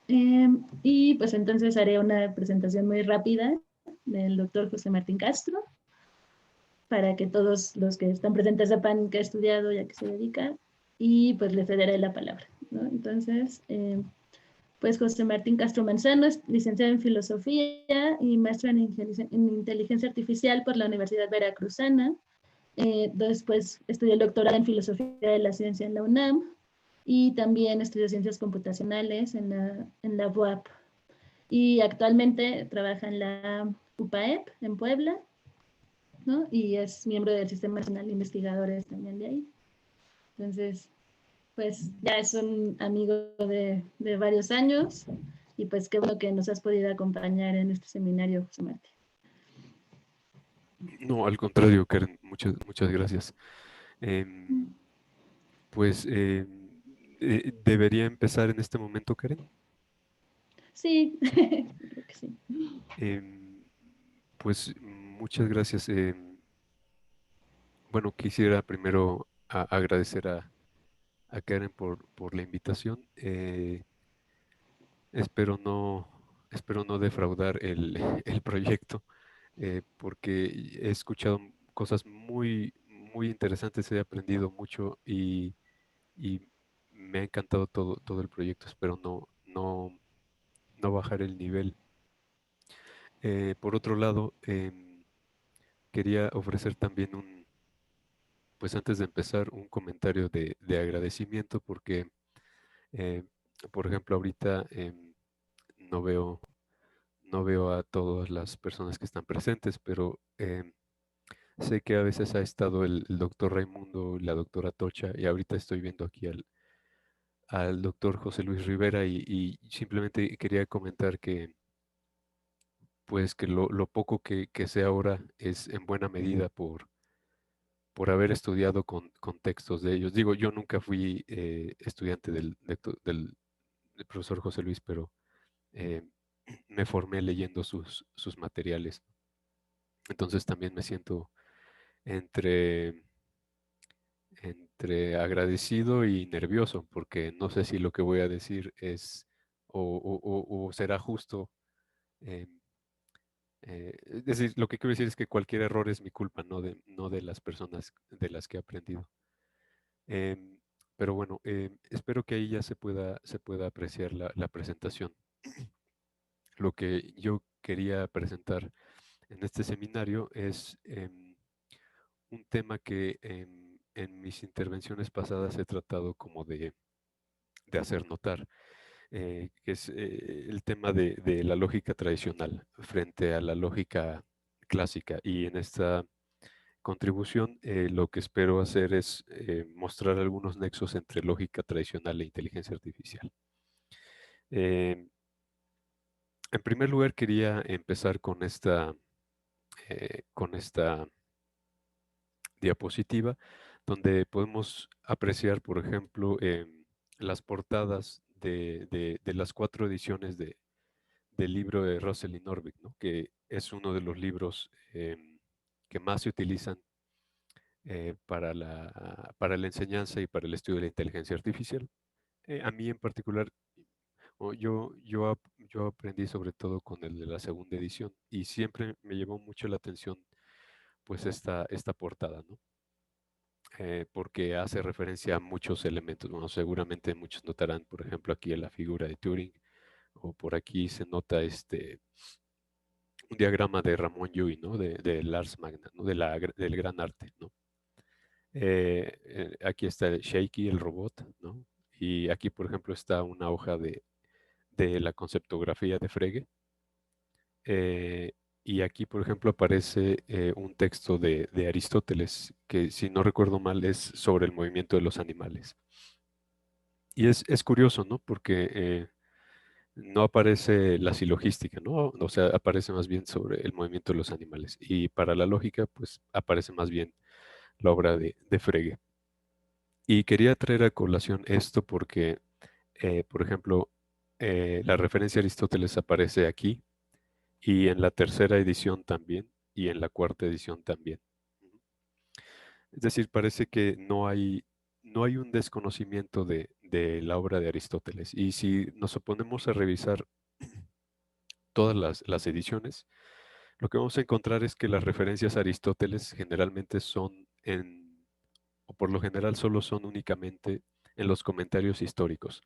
Y pues entonces haré una presentación muy rápida del doctor José Martín Castro, para que todos los que están presentes sepan qué ha estudiado y a qué se dedica, y pues le cederé la palabra, ¿no? Entonces, pues José Martín Castro Manzano es licenciado en Filosofía y maestro en Inteligencia Artificial por la Universidad Veracruzana. Después estudió el doctorado en Filosofía de la Ciencia en la UNAM y también estudió Ciencias Computacionales en la UAP. Y actualmente trabaja en la UPAEP en Puebla, ¿no? Y es miembro del Sistema Nacional de Investigadores también de ahí. Entonces, pues ya es un amigo de varios años y pues qué bueno que nos has podido acompañar en este seminario, José Martín. No, al contrario, Karen, muchas gracias. Em, pues debería empezar en este momento, Karen. Sí, creo que sí. Em, pues muchas gracias. Bueno, quisiera primero agradecer a Karen por la invitación. Espero no, espero no defraudar el proyecto, porque he escuchado cosas muy interesantes, he aprendido mucho y me ha encantado todo el proyecto. Espero no bajar el nivel. Por otro lado, quería ofrecer también pues antes de empezar, un comentario de agradecimiento porque, eh, por ejemplo, ahorita no veo, no veo a todas las personas que están presentes, pero sé que a veces ha estado el doctor Raimundo, la doctora Tocha, y ahorita estoy viendo aquí al doctor José Luis Rivera y simplemente quería comentar que pues que lo poco que sé ahora es en buena medida por haber estudiado con textos de ellos. Digo, yo nunca fui estudiante del profesor José Luis, pero eh, me formé leyendo sus materiales. Entonces también me siento entre, entre agradecido y nervioso, porque no sé si lo que voy a decir es o será justo. eh, es decir, lo que quiero decir es que cualquier error es mi culpa, no de las personas de las que he aprendido. Em, pero bueno, espero que ahí ya se pueda apreciar la presentación. Lo que yo quería presentar en este seminario es un tema que en mis intervenciones pasadas he tratado como de hacer notar, que es el tema de la lógica tradicional frente a la lógica clásica. Y en esta contribución lo que espero hacer es mostrar algunos nexos entre lógica tradicional e inteligencia artificial. Eh, en primer lugar, quería empezar con esta diapositiva, donde podemos apreciar, por ejemplo, las portadas de las 4 ediciones del libro de Russell y Norvig, ¿no? Que es uno de los libros que más se utilizan para la enseñanza y para el estudio de la inteligencia artificial. A mí en particular, yo aprendí sobre todo con el de la segunda edición y siempre me llamó mucho la atención pues esta portada, ¿no? Porque hace referencia a muchos elementos. Bueno, seguramente muchos notarán, por ejemplo, aquí en la figura de Turing, o por aquí se nota un diagrama de Ramón Llull, ¿no? Del Ars Magna, ¿no? Del gran arte, ¿no? Aquí está el Shaky, el robot, ¿no? Y aquí, por ejemplo, está una hoja de la conceptografía de Frege. Eh, y aquí, por ejemplo, aparece un texto de Aristóteles, que si no recuerdo mal es sobre el movimiento de los animales. Y es curioso, ¿no? Porque no aparece la silogística, ¿no? O sea, aparece más bien sobre el movimiento de los animales. Y para la lógica, pues aparece más bien la obra de Frege. Y quería traer a colación esto porque, por ejemplo, la referencia a Aristóteles aparece aquí y en la tercera edición también y en la cuarta edición también. Es decir, parece que no hay un desconocimiento de la obra de Aristóteles. Y si nos oponemos a revisar todas las ediciones, lo que vamos a encontrar es que las referencias a Aristóteles generalmente son o por lo general solo son únicamente en los comentarios históricos.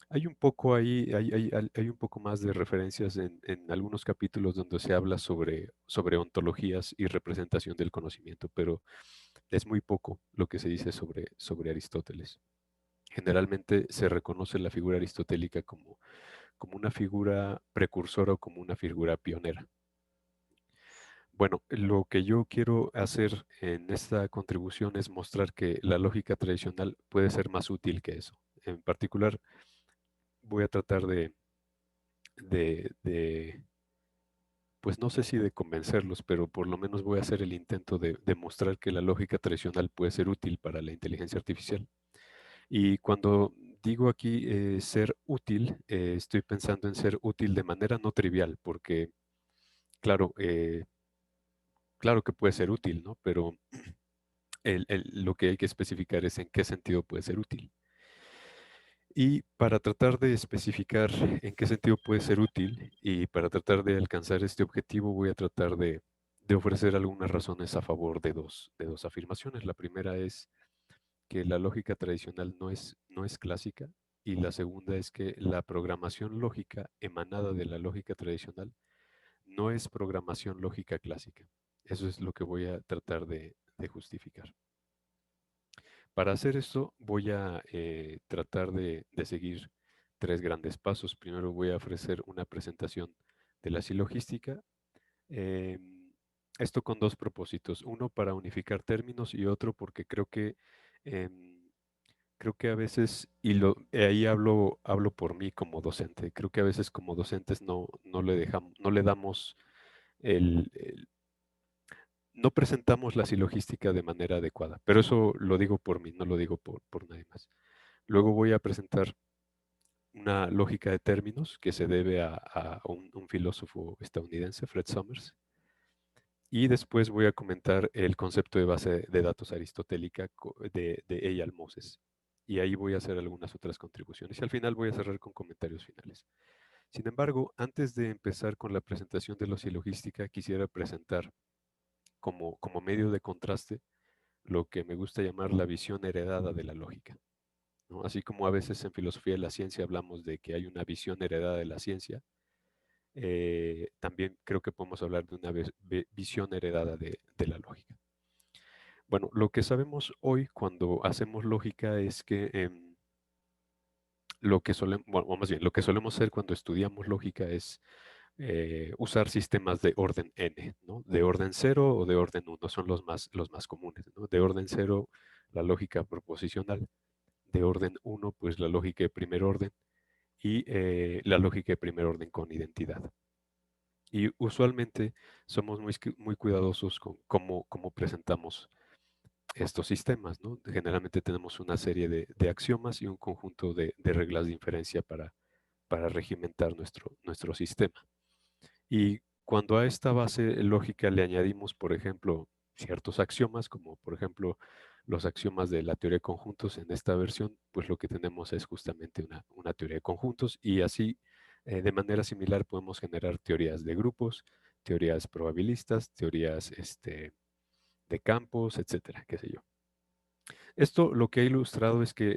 Hay un poco ahí, hay un poco más de referencias en algunos capítulos donde se habla sobre ontologías y representación del conocimiento, pero es muy poco lo que se dice sobre Aristóteles. Generalmente se reconoce la figura aristotélica como una figura precursora o como una figura pionera. Bueno, lo que yo quiero hacer en esta contribución es mostrar que la lógica tradicional puede ser más útil que eso. En particular, voy a tratar de, pues no sé si de convencerlos, pero por lo menos voy a hacer el intento de demostrar que la lógica tradicional puede ser útil para la inteligencia artificial. Y cuando digo aquí ser útil, estoy pensando en ser útil de manera no trivial, porque claro, claro que puede ser útil, ¿no? Pero lo que hay que especificar es en qué sentido puede ser útil. Y para tratar de especificar en qué sentido puede ser útil y para tratar de alcanzar este objetivo, voy a tratar de ofrecer algunas razones a favor de dos afirmaciones. La primera es que la lógica tradicional no es clásica y la segunda es que la programación lógica emanada de la lógica tradicional no es programación lógica clásica. Eso es lo que voy a tratar de justificar. Para hacer esto voy a tratar de seguir tres grandes pasos. Primero voy a ofrecer una presentación de la silogística. em, Esto con dos propósitos. Uno para unificar términos y otro porque em, creo que a veces, ahí hablo por mí como docente, creo que a veces como docentes no le damos no presentamos la silogística de manera adecuada, pero eso lo digo por mí, no lo digo por nadie más. Luego voy a presentar una lógica de términos que se debe a un filósofo estadounidense, Fred Summers, y después voy a comentar el concepto de base de datos aristotélica de Eyal Moses. Y ahí voy a hacer algunas otras contribuciones y al final voy a cerrar con comentarios finales. Sin embargo, antes de empezar con la presentación de la silogística, quisiera presentar como medio de contraste lo que me gusta llamar la visión heredada de la lógica, ¿no? Así como a veces en filosofía de la ciencia hablamos de que hay una visión heredada de la ciencia, también creo que podemos hablar de una visión heredada de la lógica. Bueno, lo que sabemos hoy cuando hacemos lógica es que lo que solemos, bueno, o más bien, lo que solemos hacer cuando estudiamos lógica es usar sistemas de orden n, ¿no? De orden cero o de orden uno son los más comunes, ¿no? De orden cero, la lógica proposicional. De orden uno, pues la lógica de primer orden y la lógica de primer orden con identidad. Y usualmente somos muy cuidadosos con cómo presentamos estos sistemas, ¿no? Generalmente tenemos una serie de axiomas y un conjunto de reglas de inferencia para regimentar nuestro sistema. Y cuando a esta base lógica le añadimos, por ejemplo, ciertos axiomas, como por ejemplo los axiomas de la teoría de conjuntos en esta versión, pues lo que tenemos es justamente una teoría de conjuntos y así de manera similar podemos generar teorías de grupos, teorías probabilistas, teorías de campos, etcétera, qué sé yo. Esto lo que ha ilustrado es que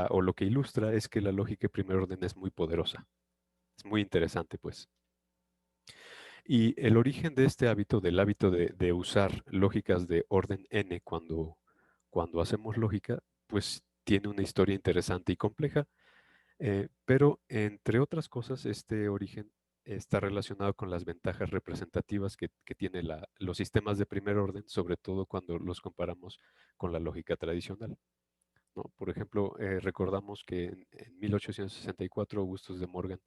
o lo que ilustra es que la lógica de primer orden es muy poderosa. Es muy interesante, pues. Y el origen de este hábito, del hábito de usar lógicas de orden n cuando hacemos lógica, pues tiene una historia interesante y compleja, pero entre otras cosas, este origen está relacionado con las ventajas representativas que tiene los sistemas de primer orden, sobre todo cuando los comparamos con la lógica tradicional, ¿no? Por ejemplo, recordamos que en 1864 Augustus de Morgan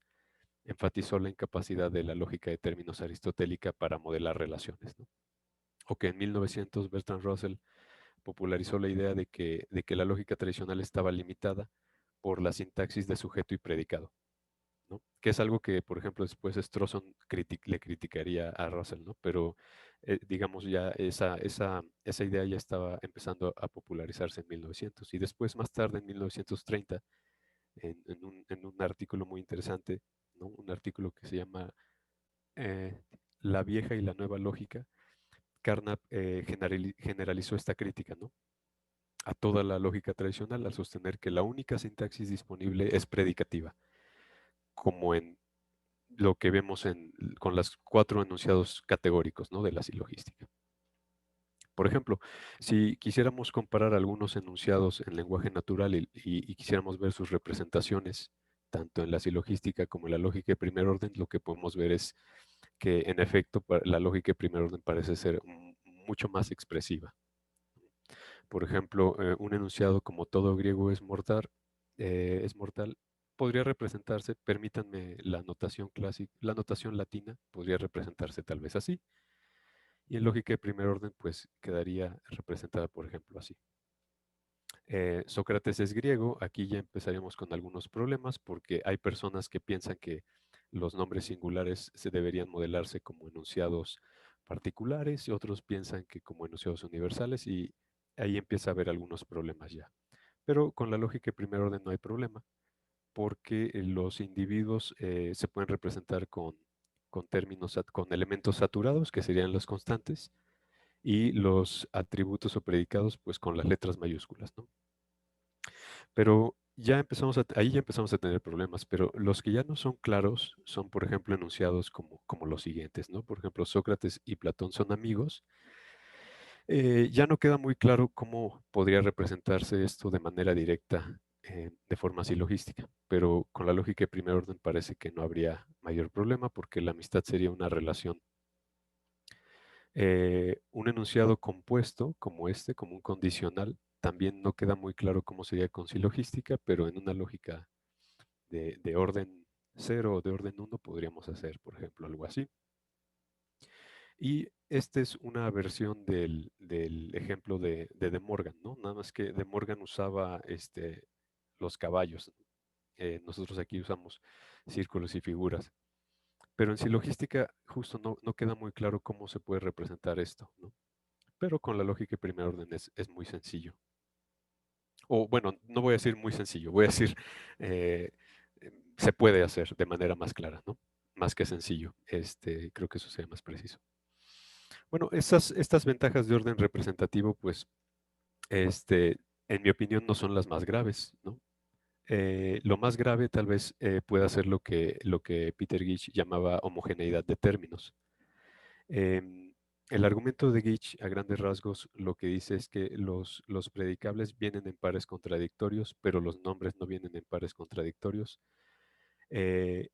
enfatizó la incapacidad de la lógica de términos aristotélica para modelar relaciones, ¿no? O que en 1900 Bertrand Russell popularizó la idea de que la lógica tradicional estaba limitada por la sintaxis de sujeto y predicado, ¿no? Que es algo que, por ejemplo, después Strawson le criticaría a Russell, ¿no? Pero digamos, ya esa idea ya estaba empezando a popularizarse en 1900. Y después, más tarde, en 1930, en un artículo muy interesante, ¿no? Un artículo que se llama La vieja y la nueva lógica, Carnap generalizó esta crítica, ¿no? A toda la lógica tradicional al sostener que la única sintaxis disponible es predicativa, como en lo que vemos con los 4 enunciados categóricos, ¿no? De la silogística. Por ejemplo, si quisiéramos comparar algunos enunciados en lenguaje natural y quisiéramos ver sus representaciones, tanto en la silogística como en la lógica de primer orden, lo que podemos ver es que en efecto la lógica de primer orden parece ser mucho más expresiva. Por ejemplo, un enunciado como todo griego es mortal, podría representarse, permítanme la notación clásica, la notación latina podría representarse tal vez así. Y en lógica de primer orden, pues quedaría representada, por ejemplo, así. Sócrates es griego, aquí ya empezaríamos con algunos problemas porque hay personas que piensan que los nombres singulares se deberían modelarse como enunciados particulares y otros piensan que como enunciados universales y ahí empieza a haber algunos problemas ya. Pero con la lógica de primer orden no hay problema porque los individuos se pueden representar con términos, con elementos saturados que serían las constantes y los atributos o predicados pues con las letras mayúsculas, ¿no? Pero ahí ya empezamos a tener problemas, pero los que ya no son claros son, por ejemplo, enunciados como los siguientes, ¿no? Por ejemplo, Sócrates y Platón son amigos. Ya no queda muy claro cómo podría representarse esto de manera directa, de forma silogística, pero con la lógica de primer orden parece que no habría mayor problema porque la amistad sería una relación. Un enunciado compuesto como este, como un condicional, también no queda muy claro cómo sería con silogística, pero en una lógica de orden 0 o de orden 1 podríamos hacer, por ejemplo, algo así. Y esta es una versión del ejemplo de Morgan, ¿no? Nada más que De Morgan usaba los caballos. Nosotros aquí usamos círculos y figuras. Pero en silogística justo no queda muy claro cómo se puede representar esto, ¿no? Pero con la lógica de primer orden es muy sencillo. O bueno, no voy a decir muy sencillo, voy a decir eh, se puede hacer de manera más clara, ¿no? Más que sencillo. Creo que eso sería más preciso. Bueno, estas ventajas de orden representativo, pues, en mi opinión, no son las más graves, ¿no? Lo más grave tal vez pueda ser lo que Peter Gitch llamaba homogeneidad de términos. Em, el argumento de Gitch, a grandes rasgos, lo que dice es que los predicables vienen en pares contradictorios, pero los nombres no vienen en pares contradictorios. Eh,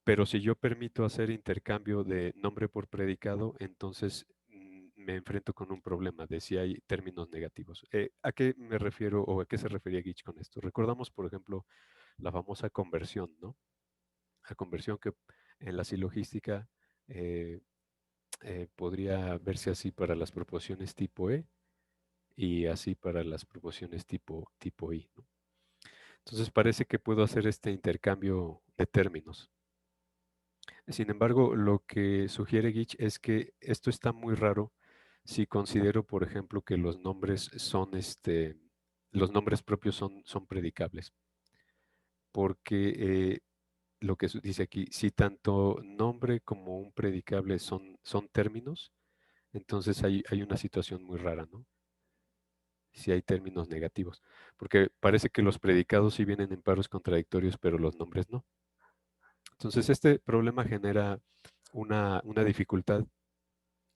pero si yo permito hacer intercambio de nombre por predicado, entonces me enfrento con un problema de si hay términos negativos. ¿A qué me refiero o a qué se refería Gitch con esto? Recordamos, por ejemplo, la famosa conversión, ¿no? La conversión que en la silogística eh, podría verse así para las proporciones tipo E y así para las proporciones tipo I, ¿no? Entonces parece que puedo hacer este intercambio de términos. Sin embargo, lo que sugiere Gitch es que esto está muy raro si considero, por ejemplo, que los nombres propios son predicables. Porque lo que dice aquí, si tanto nombre como un predicable son términos, entonces hay una situación muy rara, ¿no? Si hay términos negativos. Porque parece que los predicados sí vienen en paros contradictorios, pero los nombres no. Entonces, este problema genera una dificultad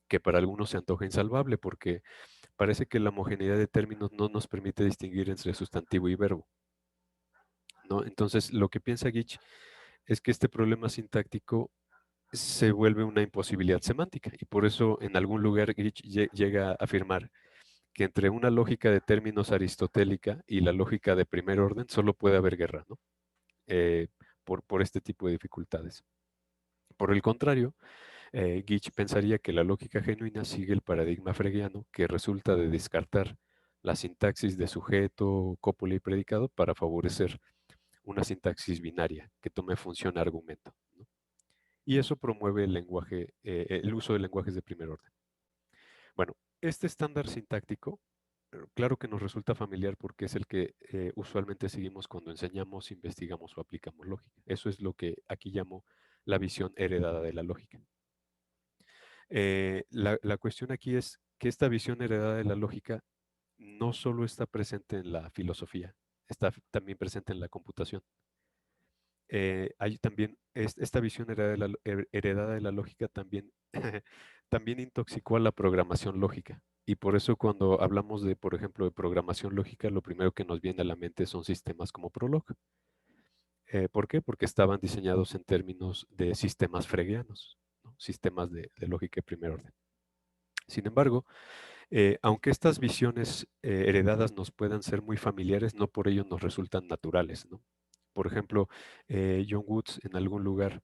que para algunos se antoja insalvable, porque parece que la homogeneidad de términos no nos permite distinguir entre sustantivo y verbo, ¿no? Entonces, lo que piensa Gitch es que este problema sintáctico se vuelve una imposibilidad semántica, y por eso en algún lugar Gitch llega a afirmar que entre una lógica de términos aristotélica y la lógica de primer orden solo puede haber guerra, ¿no? Eh, por este tipo de dificultades. Por el contrario, Gitch pensaría que la lógica genuina sigue el paradigma fregiano que resulta de descartar la sintaxis de sujeto, cópula y predicado para favorecer una sintaxis binaria que tome función argumento, ¿no? y eso promueve el uso de lenguajes de primer orden. Bueno, este estándar sintáctico, claro que nos resulta familiar porque es el que usualmente seguimos cuando enseñamos, investigamos o aplicamos lógica. Eso es lo que aquí llamo la visión heredada de la lógica. La cuestión aquí es que esta visión heredada de la lógica no solo está presente en la filosofía, está también presente en la computación. Hay también esta visión heredada de la lógica también, también intoxicó a la programación lógica. Y por eso cuando hablamos de, por ejemplo, de programación lógica, lo primero que nos viene a la mente son sistemas como Prolog. ¿Por qué? Porque estaban diseñados en términos de sistemas fregeanos, ¿no? Sistemas de lógica de primer orden. Sin embargo, aunque estas visiones heredadas nos puedan ser muy familiares, no por ello nos resultan naturales, ¿no? Por ejemplo, John Woods en algún lugar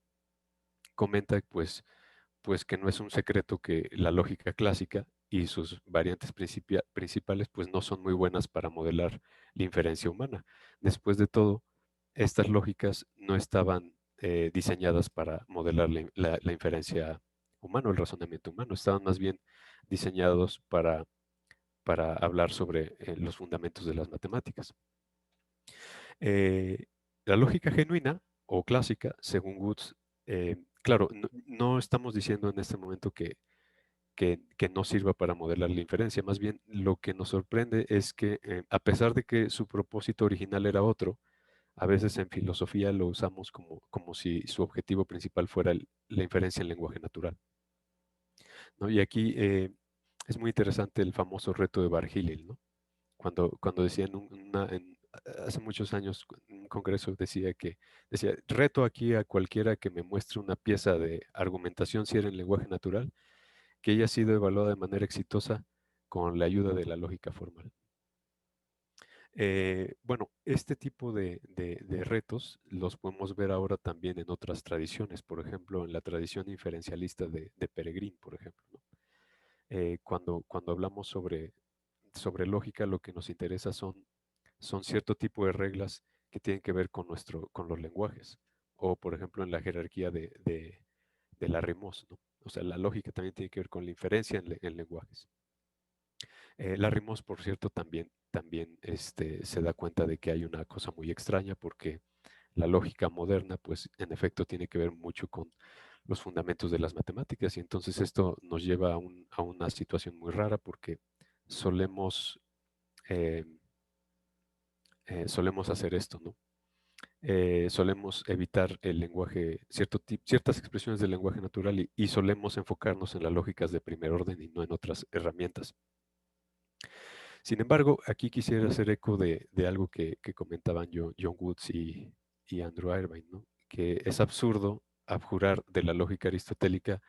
comenta pues que no es un secreto que la lógica clásica y sus variantes principales pues no son muy buenas para modelar la inferencia humana. Después de todo, estas lógicas no estaban diseñadas para modelar la inferencia humana o el razonamiento humano, estaban más bien diseñados para hablar sobre los fundamentos de las matemáticas. Eh, la lógica genuina o clásica, según Woods, claro, no estamos diciendo en este momento que no sirva para modelar la inferencia, más bien lo que nos sorprende es que a pesar de que su propósito original era otro, a veces en filosofía lo usamos como si su objetivo principal fuera la inferencia en lenguaje natural, ¿no? Y aquí es muy interesante el famoso reto de Bar Hillel, ¿no? Cuando decía hace muchos años, en un congreso decía, reto aquí a cualquiera que me muestre una pieza de argumentación si era en lenguaje natural, que haya sido evaluada de manera exitosa con la ayuda de la lógica formal. Bueno, este tipo de retos los podemos ver ahora también en otras tradiciones, por ejemplo, en la tradición inferencialista de Peregrín, por ejemplo, ¿no? Cuando hablamos sobre lógica, lo que nos interesa son cierto tipo de reglas que tienen que ver con los lenguajes, o por ejemplo en la jerarquía de la RIMOS, ¿no? O sea, la lógica también tiene que ver con la inferencia en lenguajes. La RIMOS, por cierto, también se da cuenta de que hay una cosa muy extraña porque la lógica moderna, pues en efecto tiene que ver mucho con los fundamentos de las matemáticas y entonces esto nos lleva a una situación muy rara porque solemos, eh, solemos hacer esto, ¿no? Solemos evitar el lenguaje, ciertas expresiones del lenguaje natural y solemos enfocarnos en las lógicas de primer orden y no en otras herramientas. Sin embargo, aquí quisiera hacer eco de algo que comentaban John Woods y Andrew Irvine, ¿no? Que es absurdo abjurar de la lógica aristotélica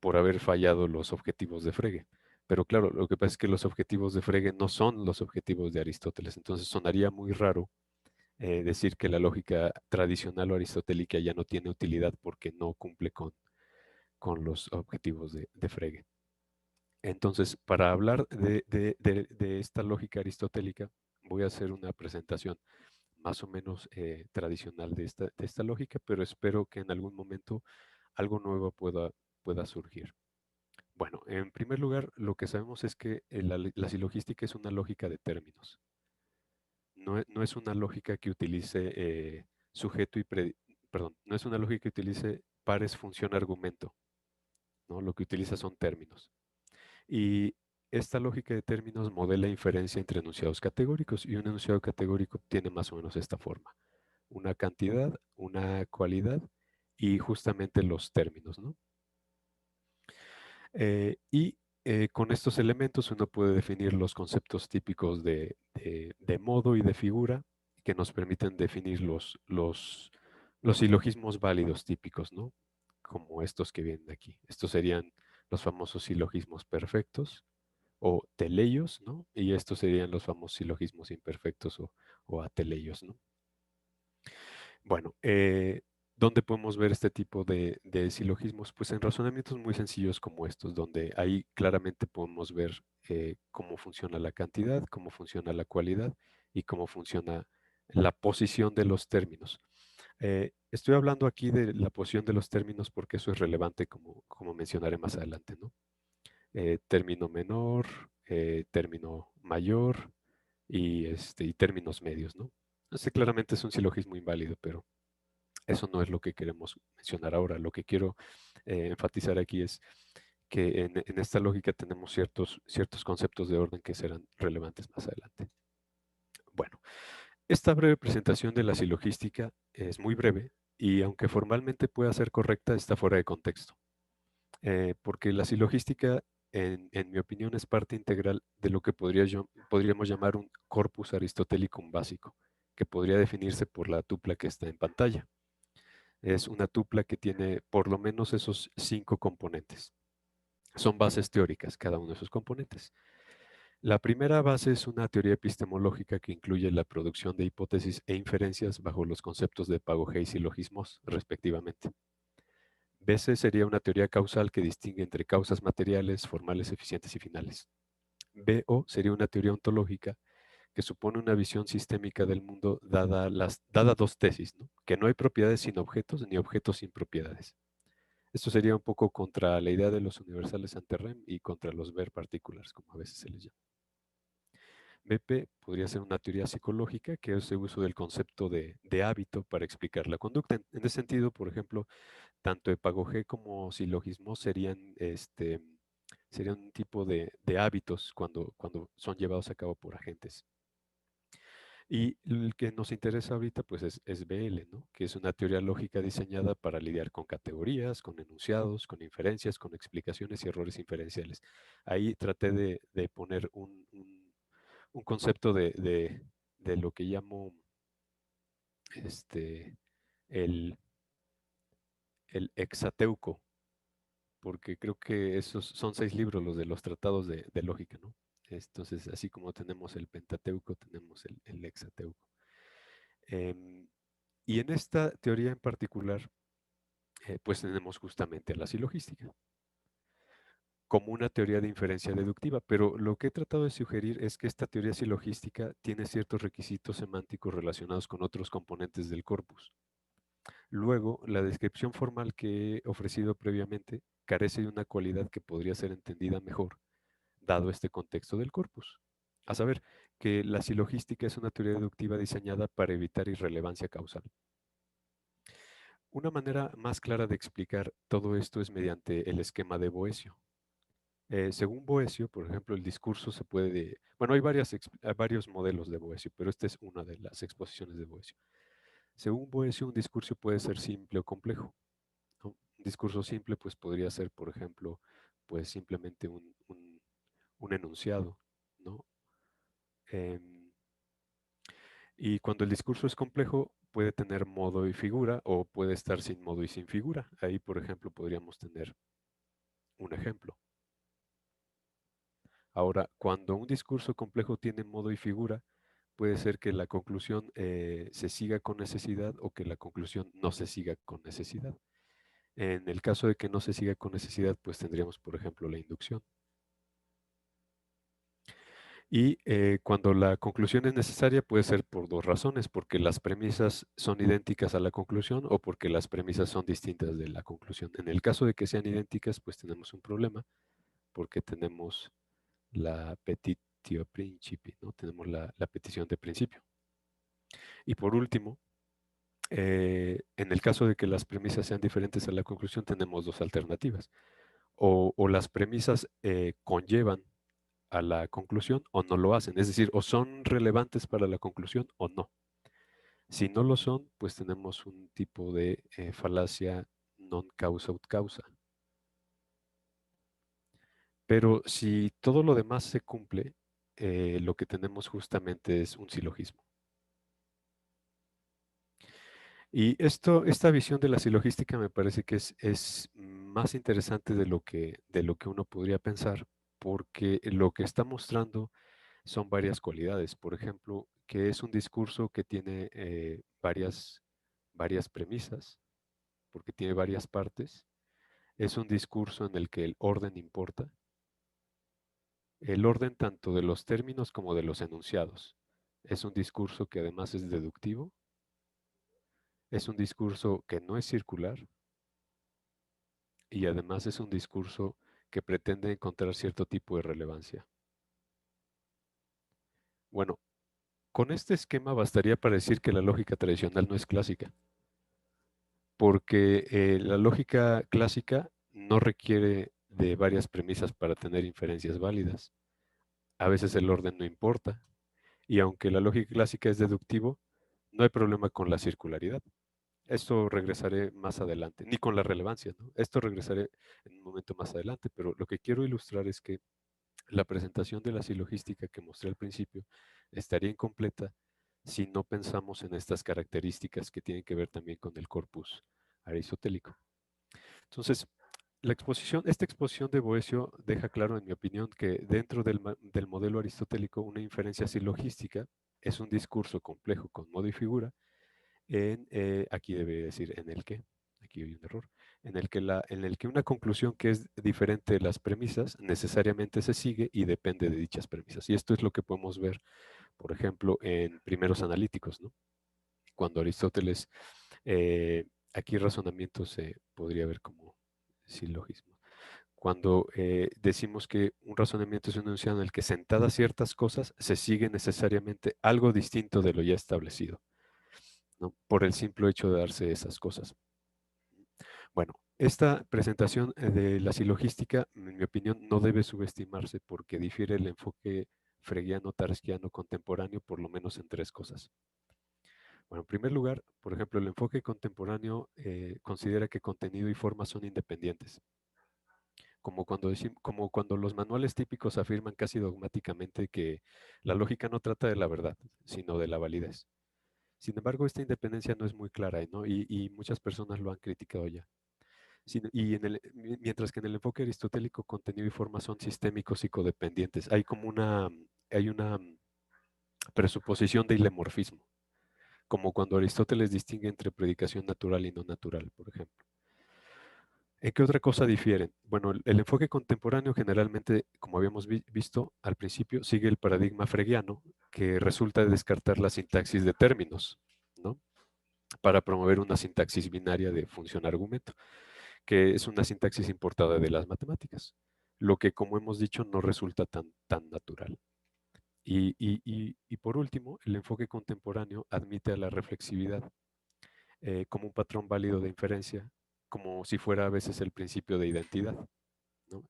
por haber fallado los objetivos de Frege. Pero claro, lo que pasa es que los objetivos de Frege no son los objetivos de Aristóteles, entonces sonaría muy raro decir que la lógica tradicional o aristotélica ya no tiene utilidad porque no cumple con los objetivos de Frege. Entonces, para hablar de esta lógica aristotélica, voy a hacer una presentación más o menos tradicional de esta lógica, pero espero que en algún momento algo nuevo pueda surgir. Bueno, en primer lugar, lo que sabemos es que la silogística es una lógica de términos. No es una lógica que utilice sujeto y perdón, no es una lógica que utilice pares función-argumento, ¿no? Lo que utiliza son términos. Y esta lógica de términos modela inferencia entre enunciados categóricos y un enunciado categórico tiene más o menos esta forma. Una cantidad, una cualidad y justamente los términos, ¿no? Y con estos elementos uno puede definir los conceptos típicos de modo y de figura que nos permiten definir los silogismos válidos típicos, ¿no? Como estos que vienen aquí. Estos serían los famosos silogismos perfectos o teleios, ¿no? Y estos serían los famosos silogismos imperfectos o ateleios, ¿no? Bueno, ¿dónde podemos ver este tipo de silogismos? Pues en razonamientos muy sencillos como estos, donde ahí claramente podemos ver cómo funciona la cantidad, cómo funciona la cualidad y cómo funciona la posición de los términos. Estoy hablando aquí de la posición de los términos porque eso es relevante como mencionaré más adelante, ¿no? Término menor, término mayor y términos medios, ¿no? Este claramente es un silogismo inválido, pero eso no es lo que queremos mencionar ahora. Lo que quiero enfatizar aquí es que en esta lógica tenemos ciertos conceptos de orden que serán relevantes más adelante. Bueno, esta breve presentación de la silogística es muy breve y aunque formalmente pueda ser correcta, está fuera de contexto, porque la silogística, en mi opinión, es parte integral de lo que podríamos llamar un corpus aristotelicum básico, que podría definirse por la tupla que está en pantalla. Es una tupla que tiene por lo menos esos 5 componentes. Son bases teóricas, cada uno de esos componentes. La primera base es una teoría epistemológica que incluye la producción de hipótesis e inferencias bajo los conceptos de pagoge y silogismos, respectivamente. BC sería una teoría causal que distingue entre causas materiales, formales, eficientes y finales. BO sería una teoría ontológica que supone una visión sistémica del mundo dada dos tesis, ¿no? Que no hay propiedades sin objetos ni objetos sin propiedades. Esto sería un poco contra la idea de los universales ante rem y contra los ver particulars, como a veces se les llama. BP podría ser una teoría psicológica que hace uso del concepto de hábito para explicar la conducta. En ese sentido, por ejemplo, tanto epagogé como silogismo serían un tipo de hábitos cuando son llevados a cabo por agentes. Y el que nos interesa ahorita pues es BL, ¿no? Que es una teoría lógica diseñada para lidiar con categorías, con enunciados, con inferencias, con explicaciones y errores inferenciales. Ahí traté de poner un concepto de lo que llamo este, el, el hexateuco, porque creo que esos son 6 libros los de los tratados de lógica, ¿no? Entonces, así como tenemos el Pentateuco, tenemos el Hexateuco. Em, y en esta teoría en particular, pues tenemos justamente la silogística como una teoría de inferencia deductiva, pero lo que he tratado de sugerir es que esta teoría silogística tiene ciertos requisitos semánticos relacionados con otros componentes del corpus. Luego, la descripción formal que he ofrecido previamente carece de una cualidad que podría ser entendida mejor, dado este contexto del corpus. A saber, que la silogística es una teoría deductiva diseñada para evitar irrelevancia causal. Una manera más clara de explicar todo esto es mediante el esquema de Boecio. Según Boecio, por ejemplo, el discurso se puede... Bueno, hay varios modelos de Boecio, pero esta es una de las exposiciones de Boecio. Según Boecio, un discurso puede ser simple o complejo, ¿no? Un discurso simple, pues podría ser, por ejemplo, pues simplemente un enunciado, ¿no? Em, y cuando el discurso es complejo, puede tener modo y figura o puede estar sin modo y sin figura. Ahí, por ejemplo, podríamos tener un ejemplo. Ahora, cuando un discurso complejo tiene modo y figura, puede ser que la conclusión se siga con necesidad o que la conclusión no se siga con necesidad. En el caso de que no se siga con necesidad, pues tendríamos, por ejemplo, la inducción. Y cuando la conclusión es necesaria, puede ser por dos razones, porque las premisas son idénticas a la conclusión o porque las premisas son distintas de la conclusión. En el caso de que sean idénticas, pues tenemos un problema, porque tenemos la petitio principi, ¿no? Tenemos la petición de principio. Y por último, en el caso de que las premisas sean diferentes a la conclusión, tenemos dos alternativas. O las premisas conllevan a la conclusión o no lo hacen. Es decir, o son relevantes para la conclusión o no. Si no lo son, pues tenemos un tipo de falacia non causa ut causa. Pero si todo lo demás se cumple, lo que tenemos justamente es un silogismo. Y esta visión de la silogística me parece que es más interesante de lo que uno podría pensar, porque lo que está mostrando son varias cualidades. Por ejemplo, que es un discurso que tiene varias premisas, porque tiene varias partes. Es un discurso en el que el orden importa. El orden tanto de los términos como de los enunciados. Es un discurso que además es deductivo. es un discurso que no es circular y además es un discurso que pretende encontrar cierto tipo de relevancia. Bueno, con este esquema bastaría para decir que la lógica tradicional no es clásica, porque la lógica clásica no requiere de varias premisas para tener inferencias válidas. A veces el orden no importa, y aunque la lógica clásica es deductivo, no hay problema con la circularidad. Esto regresaré más adelante, ni con la relevancia, ¿no? Esto regresaré en un momento más adelante, pero lo que quiero ilustrar es que la presentación de la silogística que mostré al principio estaría incompleta si no pensamos en estas características que tienen que ver también con el corpus aristotélico. Entonces, esta exposición de Boecio deja claro, en mi opinión, que dentro del modelo aristotélico una inferencia silogística es un discurso complejo con modo y figura aquí debe decir en el que, aquí hay un error, en el que una conclusión que es diferente de las premisas necesariamente se sigue y depende de dichas premisas. Y esto es lo que podemos ver, por ejemplo, en primeros analíticos, ¿no? Cuando Aristóteles, aquí razonamiento se podría ver como silogismo. Cuando decimos que un razonamiento es un enunciado en el que sentadas ciertas cosas se sigue necesariamente algo distinto de lo ya establecido, ¿no? Por el simple hecho de darse esas cosas. Bueno, esta presentación de la silogística, en mi opinión, no debe subestimarse porque difiere el enfoque fregiano-tarskiano contemporáneo por lo menos en tres cosas. Bueno, en primer lugar, por ejemplo, el enfoque contemporáneo considera que contenido y forma son independientes, como cuando los manuales típicos afirman casi dogmáticamente que la lógica no trata de la verdad, sino de la validez. Sin embargo, esta independencia no es muy clara, ¿no? Y muchas personas lo han criticado ya. Mientras que en el enfoque aristotélico, contenido y forma son sistémicos y codependientes. Hay una presuposición de ilemorfismo, como cuando Aristóteles distingue entre predicación natural y no natural, por ejemplo. ¿En qué otra cosa difieren? Bueno, el enfoque contemporáneo generalmente, como habíamos visto al principio, sigue el paradigma fregiano, que resulta de descartar la sintaxis de términos, ¿no? Para promover una sintaxis binaria de función-argumento, que es una sintaxis importada de las matemáticas, lo que, como hemos dicho, no resulta tan natural. Y por último, el enfoque contemporáneo admite a la reflexividad como un patrón válido de inferencia, como si fuera a veces el principio de identidad, ¿no?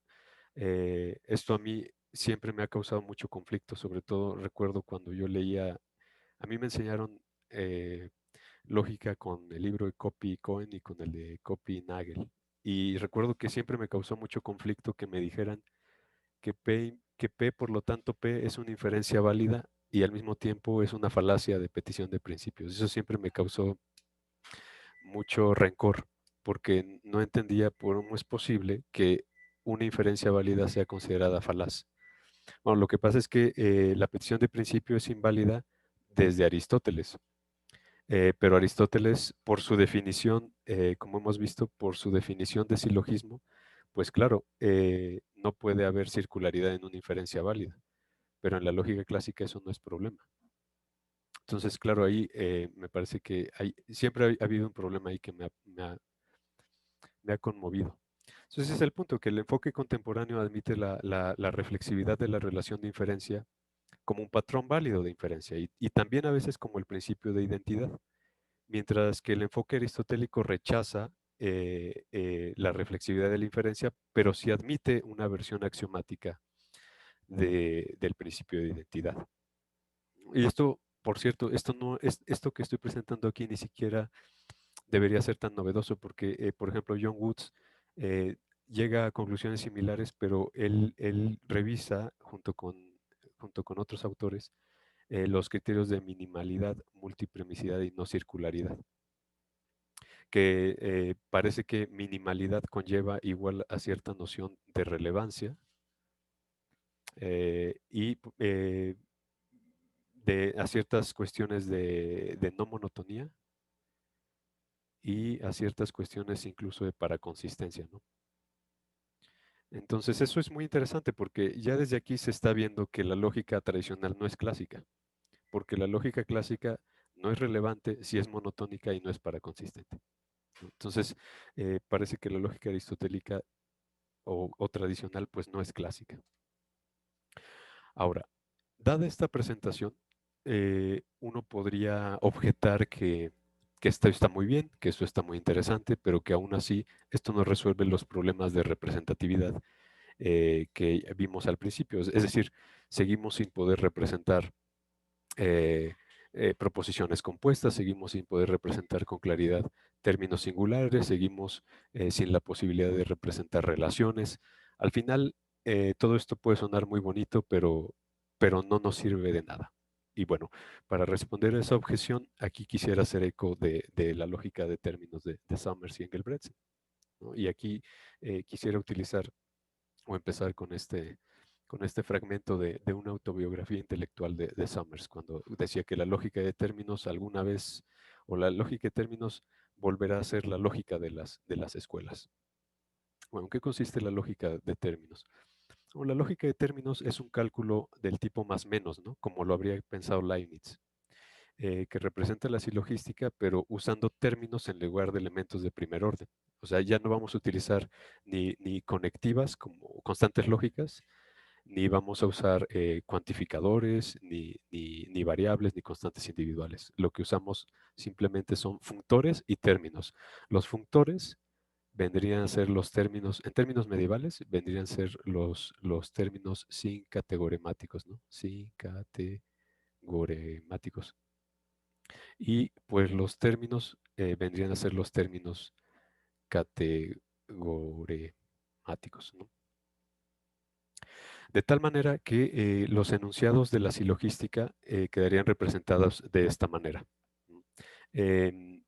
Esto a mí siempre me ha causado mucho conflicto, sobre todo recuerdo cuando yo leía, a mí me enseñaron lógica con el libro de Copy Cohen y con el de Copy Nagel. Y recuerdo que siempre me causó mucho conflicto que me dijeran que P, por lo tanto, P es una inferencia válida y al mismo tiempo es una falacia de petición de principios. Eso siempre me causó mucho rencor, porque no entendía cómo es posible que una inferencia válida sea considerada falaz. Bueno, lo que pasa es que la petición de principio es inválida desde Aristóteles. Pero Aristóteles, por su definición, como hemos visto, por su definición de silogismo, pues claro, no puede haber circularidad en una inferencia válida, pero en la lógica clásica eso no es problema. Entonces, claro, ahí me parece que siempre ha habido un problema ahí que me ha conmovido. Entonces, ese es el punto, que el enfoque contemporáneo admite la reflexividad de la relación de inferencia como un patrón válido de inferencia y también a veces como el principio de identidad. Mientras que el enfoque aristotélico rechaza la reflexividad de la inferencia, pero sí admite una versión axiomática del principio de identidad. Y esto, por cierto, esto que estoy presentando aquí ni siquiera debería ser tan novedoso porque, por ejemplo, John Woods eh, llega a conclusiones similares, pero él revisa junto con otros autores los criterios de minimalidad, multipremicidad y no circularidad, que parece que minimalidad conlleva igual a cierta noción de relevancia y a ciertas cuestiones de no monotonía y a ciertas cuestiones incluso de paraconsistencia, ¿no? Entonces eso es muy interesante porque ya desde aquí se está viendo que la lógica tradicional no es clásica, porque la lógica clásica no es relevante, si es monotónica y no es paraconsistente. Entonces, parece que la lógica aristotélica o tradicional pues no es clásica. Ahora, dada esta presentación, uno podría objetar que esto está muy bien, que esto está muy interesante, pero que aún así esto no resuelve los problemas de representatividad que vimos al principio. Es decir, seguimos sin poder representar eh, proposiciones compuestas, seguimos sin poder representar con claridad términos singulares, seguimos sin la posibilidad de representar relaciones. Al final, todo esto puede sonar muy bonito, pero no nos sirve de nada. Y bueno, para responder a esa objeción, aquí quisiera hacer eco de la lógica de términos de Summers y Engelbrecht, ¿no? Y aquí quisiera utilizar o empezar con este fragmento de una autobiografía intelectual de Summers, cuando decía que la lógica de términos alguna vez, o la lógica de términos volverá a ser la lógica de las escuelas. Bueno, ¿en qué consiste la lógica de términos? Bueno, la lógica de términos es un cálculo del tipo más menos, ¿no? Como lo habría pensado Leibniz, que representa la silogística, pero usando términos en lugar de elementos de primer orden. O sea, ya no vamos a utilizar ni conectivas como constantes lógicas, ni vamos a usar cuantificadores, ni variables, ni constantes individuales. Lo que usamos simplemente son functores y términos. Los functores vendrían a ser los términos, en términos medievales, vendrían a ser los términos sin categoremáticos, ¿no? Sin categoremáticos. Y pues los términos vendrían a ser los términos categoremáticos, ¿no? De tal manera que los enunciados de la silogística quedarían representados de esta manera. Em,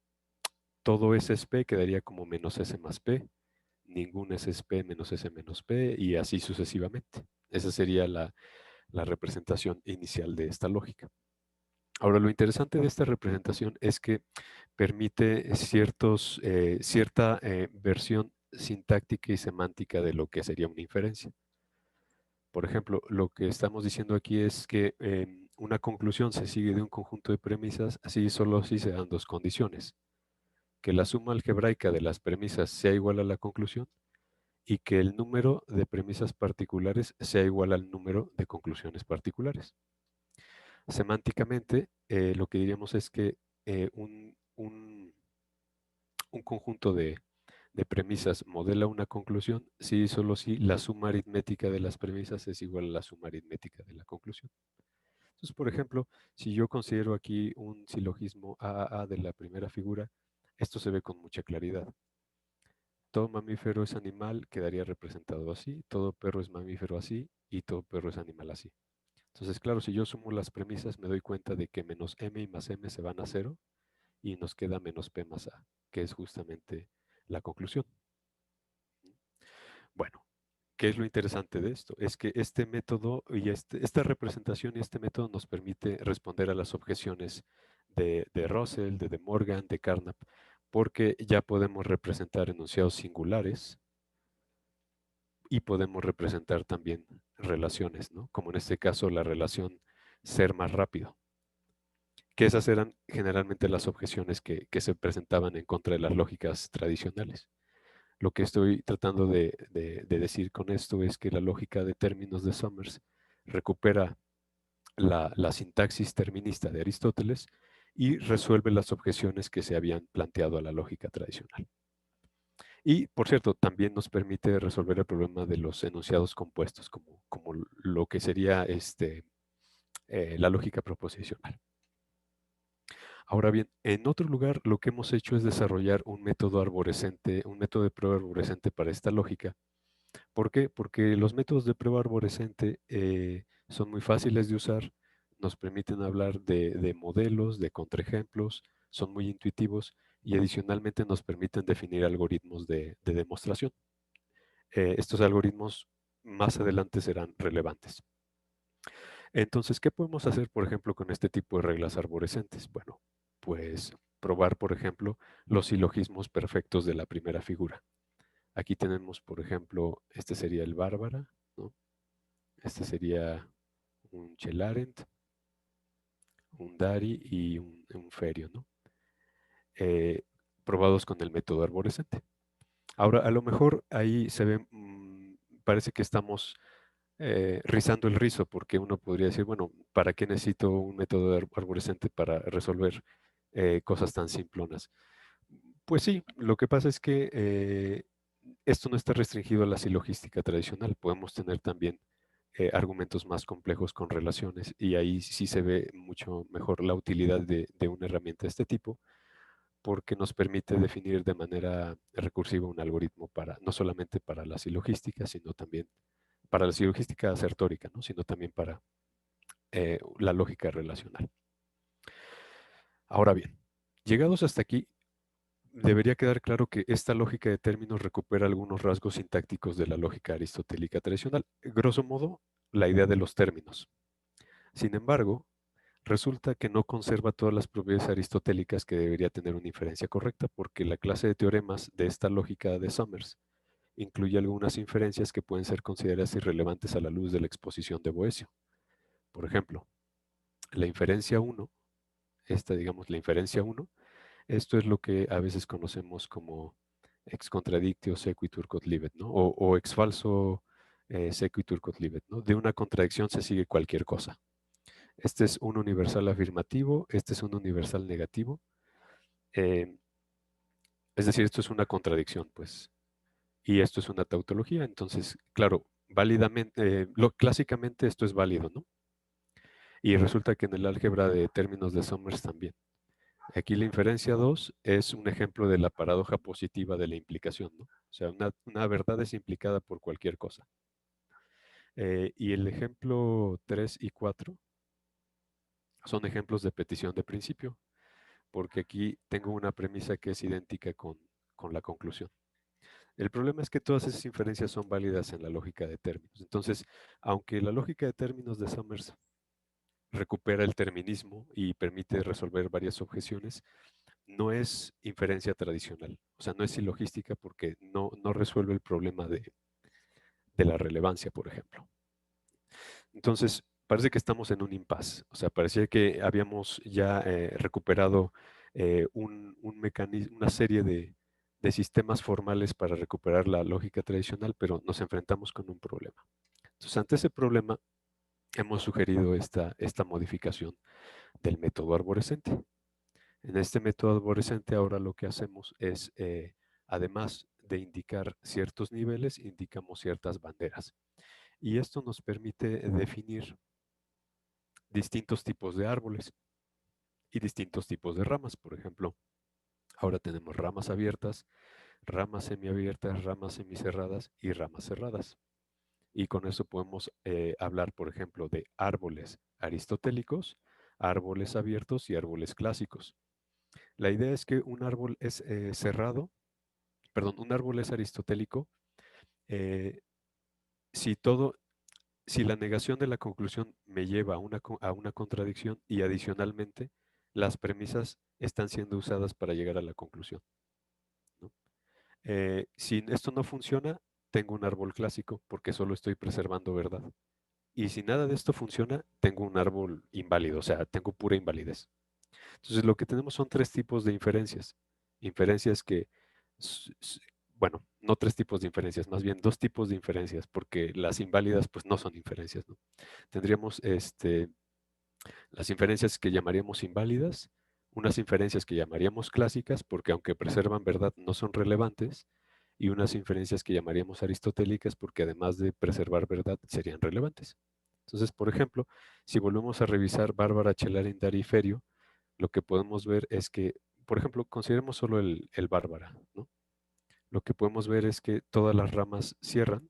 todo S es P quedaría como menos S más P, ningún S es P menos S menos P y así sucesivamente. Esa sería la representación inicial de esta lógica. Ahora, lo interesante de esta representación es que permite cierta versión sintáctica y semántica de lo que sería una inferencia. Por ejemplo, lo que estamos diciendo aquí es que una conclusión se sigue de un conjunto de premisas, así solo si se dan dos condiciones: que la suma algebraica de las premisas sea igual a la conclusión y que el número de premisas particulares sea igual al número de conclusiones particulares. Semánticamente, lo que diríamos es que un conjunto de premisas modela una conclusión si y solo si la suma aritmética de las premisas es igual a la suma aritmética de la conclusión. Entonces, por ejemplo, si yo considero aquí un silogismo AAA de la primera figura, esto se ve con mucha claridad. Todo mamífero es animal, quedaría representado así, todo perro es mamífero así y todo perro es animal así. Entonces, claro, si yo sumo las premisas, me doy cuenta de que menos m y más m se van a cero y nos queda menos p más a, que es justamente la conclusión. Bueno, ¿qué es lo interesante de esto? Es que este método y esta representación y este método nos permite responder a las objeciones de Russell, de Morgan, de Carnap, porque ya podemos representar enunciados singulares y podemos representar también relaciones, ¿no? Como en este caso la relación ser más rápido, que esas eran generalmente las objeciones que se presentaban en contra de las lógicas tradicionales. Lo que estoy tratando de decir con esto es que la lógica de términos de Summers recupera la sintaxis terminista de Aristóteles y resuelve las objeciones que se habían planteado a la lógica tradicional. Y, por cierto, también nos permite resolver el problema de los enunciados compuestos, como lo que sería la lógica proposicional. Ahora bien, en otro lugar lo que hemos hecho es desarrollar un método arborescente, un método de prueba arborescente para esta lógica. ¿Por qué? Porque los métodos de prueba arborescente son muy fáciles de usar, nos permiten hablar de modelos, de contraejemplos, son muy intuitivos y adicionalmente nos permiten definir algoritmos de demostración. Estos algoritmos más adelante serán relevantes. Entonces, ¿qué podemos hacer, por ejemplo, con este tipo de reglas arborescentes? Bueno, pues probar, por ejemplo, los silogismos perfectos de la primera figura. Aquí tenemos, por ejemplo, este sería el Bárbara, ¿no? Este sería un Chelarent, un DARI y un ferio, ¿no? Eh, probados con el método arborescente. Ahora, a lo mejor ahí se ve, parece que estamos rizando el rizo, porque uno podría decir, bueno, ¿para qué necesito un método arborescente para resolver cosas tan simplonas? Pues sí, lo que pasa es que esto no está restringido a la silogística tradicional. Podemos tener también argumentos más complejos con relaciones y ahí sí se ve mucho mejor la utilidad de una herramienta de este tipo porque nos permite definir de manera recursiva un algoritmo para, no solamente para la silogística, sino también para la silogística asertórica, ¿no? Sino también para la lógica relacional. Ahora bien, llegados hasta aquí, debería quedar claro que esta lógica de términos recupera algunos rasgos sintácticos de la lógica aristotélica tradicional. Grosso modo, la idea de los términos. Sin embargo, resulta que no conserva todas las propiedades aristotélicas que debería tener una inferencia correcta, porque la clase de teoremas de esta lógica de Summers incluye algunas inferencias que pueden ser consideradas irrelevantes a la luz de la exposición de Boesio. Por ejemplo, la inferencia 1, digamos, la inferencia 1, esto es lo que a veces conocemos como ex contradictio sequitur quod libet, ¿no? O ex falso sequitur quod libet, ¿no? De una contradicción se sigue cualquier cosa. Este es un universal afirmativo, este es un universal negativo. eh, es decir, esto es una contradicción, pues, y esto es una tautología. Entonces, claro, válidamente, clásicamente esto es válido, ¿no? Y resulta que en el álgebra de términos de Summers también. Aquí la inferencia 2 es un ejemplo de la paradoja positiva de la implicación, ¿no? O sea, una verdad es implicada por cualquier cosa. Y el ejemplo 3 y 4 son ejemplos de petición de principio, porque aquí tengo una premisa que es idéntica con la conclusión. El problema es que todas esas inferencias son válidas en la lógica de términos. Entonces, aunque la lógica de términos de Summers recupera el terminismo y permite resolver varias objeciones, no es inferencia tradicional, o sea, no es silogística porque no resuelve el problema de la relevancia, por ejemplo. Entonces, parece que estamos en un impasse, o sea, parecía que habíamos ya recuperado un mecanismo, una serie de sistemas formales para recuperar la lógica tradicional, pero nos enfrentamos con un problema. Entonces, ante ese problema, hemos sugerido esta modificación del método arborescente. En este método arborescente ahora lo que hacemos es, además de indicar ciertos niveles, indicamos ciertas banderas. Y esto nos permite definir distintos tipos de árboles y distintos tipos de ramas. Por ejemplo, ahora tenemos ramas abiertas, ramas semiabiertas, ramas semicerradas y ramas cerradas. Y con eso podemos hablar, por ejemplo, de árboles aristotélicos, árboles abiertos y árboles clásicos. La idea es que un árbol es cerrado, perdón, un árbol es aristotélico eh, si todo, si la negación de la conclusión me lleva a una contradicción y adicionalmente las premisas están siendo usadas para llegar a la conclusión, ¿no? Si esto no funciona, tengo un árbol clásico porque solo estoy preservando verdad. Y si nada de esto funciona, tengo un árbol inválido, o sea, tengo pura invalidez. Entonces, lo que tenemos son tres tipos de inferencias. Inferencias que, bueno, no tres tipos de inferencias, más bien dos tipos de inferencias, porque las inválidas pues no son inferencias, ¿no? Tendríamos las inferencias que llamaríamos inválidas, unas inferencias que llamaríamos clásicas, porque aunque preservan verdad no son relevantes, y unas inferencias que llamaríamos aristotélicas, porque además de preservar verdad serían relevantes. Entonces, por ejemplo, si volvemos a revisar Bárbara, Chelarin, Dari y Ferio, lo que podemos ver es que, por ejemplo, consideremos solo el Bárbara, ¿no? Lo que podemos ver es que todas las ramas cierran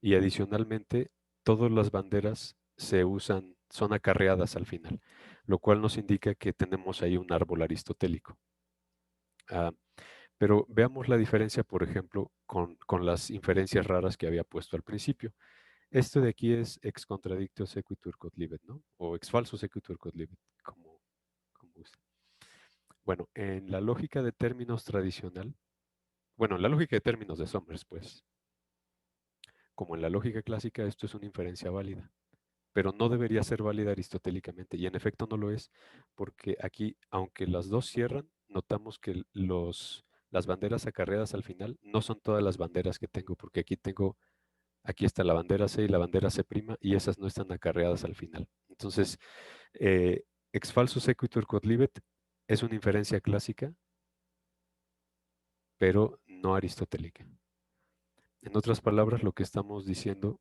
y adicionalmente todas las banderas se usan, son acarreadas al final, lo cual nos indica que tenemos ahí un árbol aristotélico. Ah, pero veamos la diferencia, por ejemplo, con las inferencias raras que había puesto al principio. Esto de aquí es ex contradictio sequitur quod libet, ¿no? O ex falso sequitur quod libet, como guste. Bueno, en la lógica de términos tradicional, bueno, en la lógica de términos de Summers, pues, como en la lógica clásica, esto es una inferencia válida. pero no debería ser válida aristotélicamente. Y en efecto no lo es, porque aquí, aunque las dos cierran, notamos que las banderas acarreadas al final no son todas las banderas que tengo, porque aquí está la bandera C y la bandera C', y esas no están acarreadas al final. Entonces, ex falso sequitur quod libet es una inferencia clásica, pero no aristotélica. En otras palabras, lo que estamos diciendo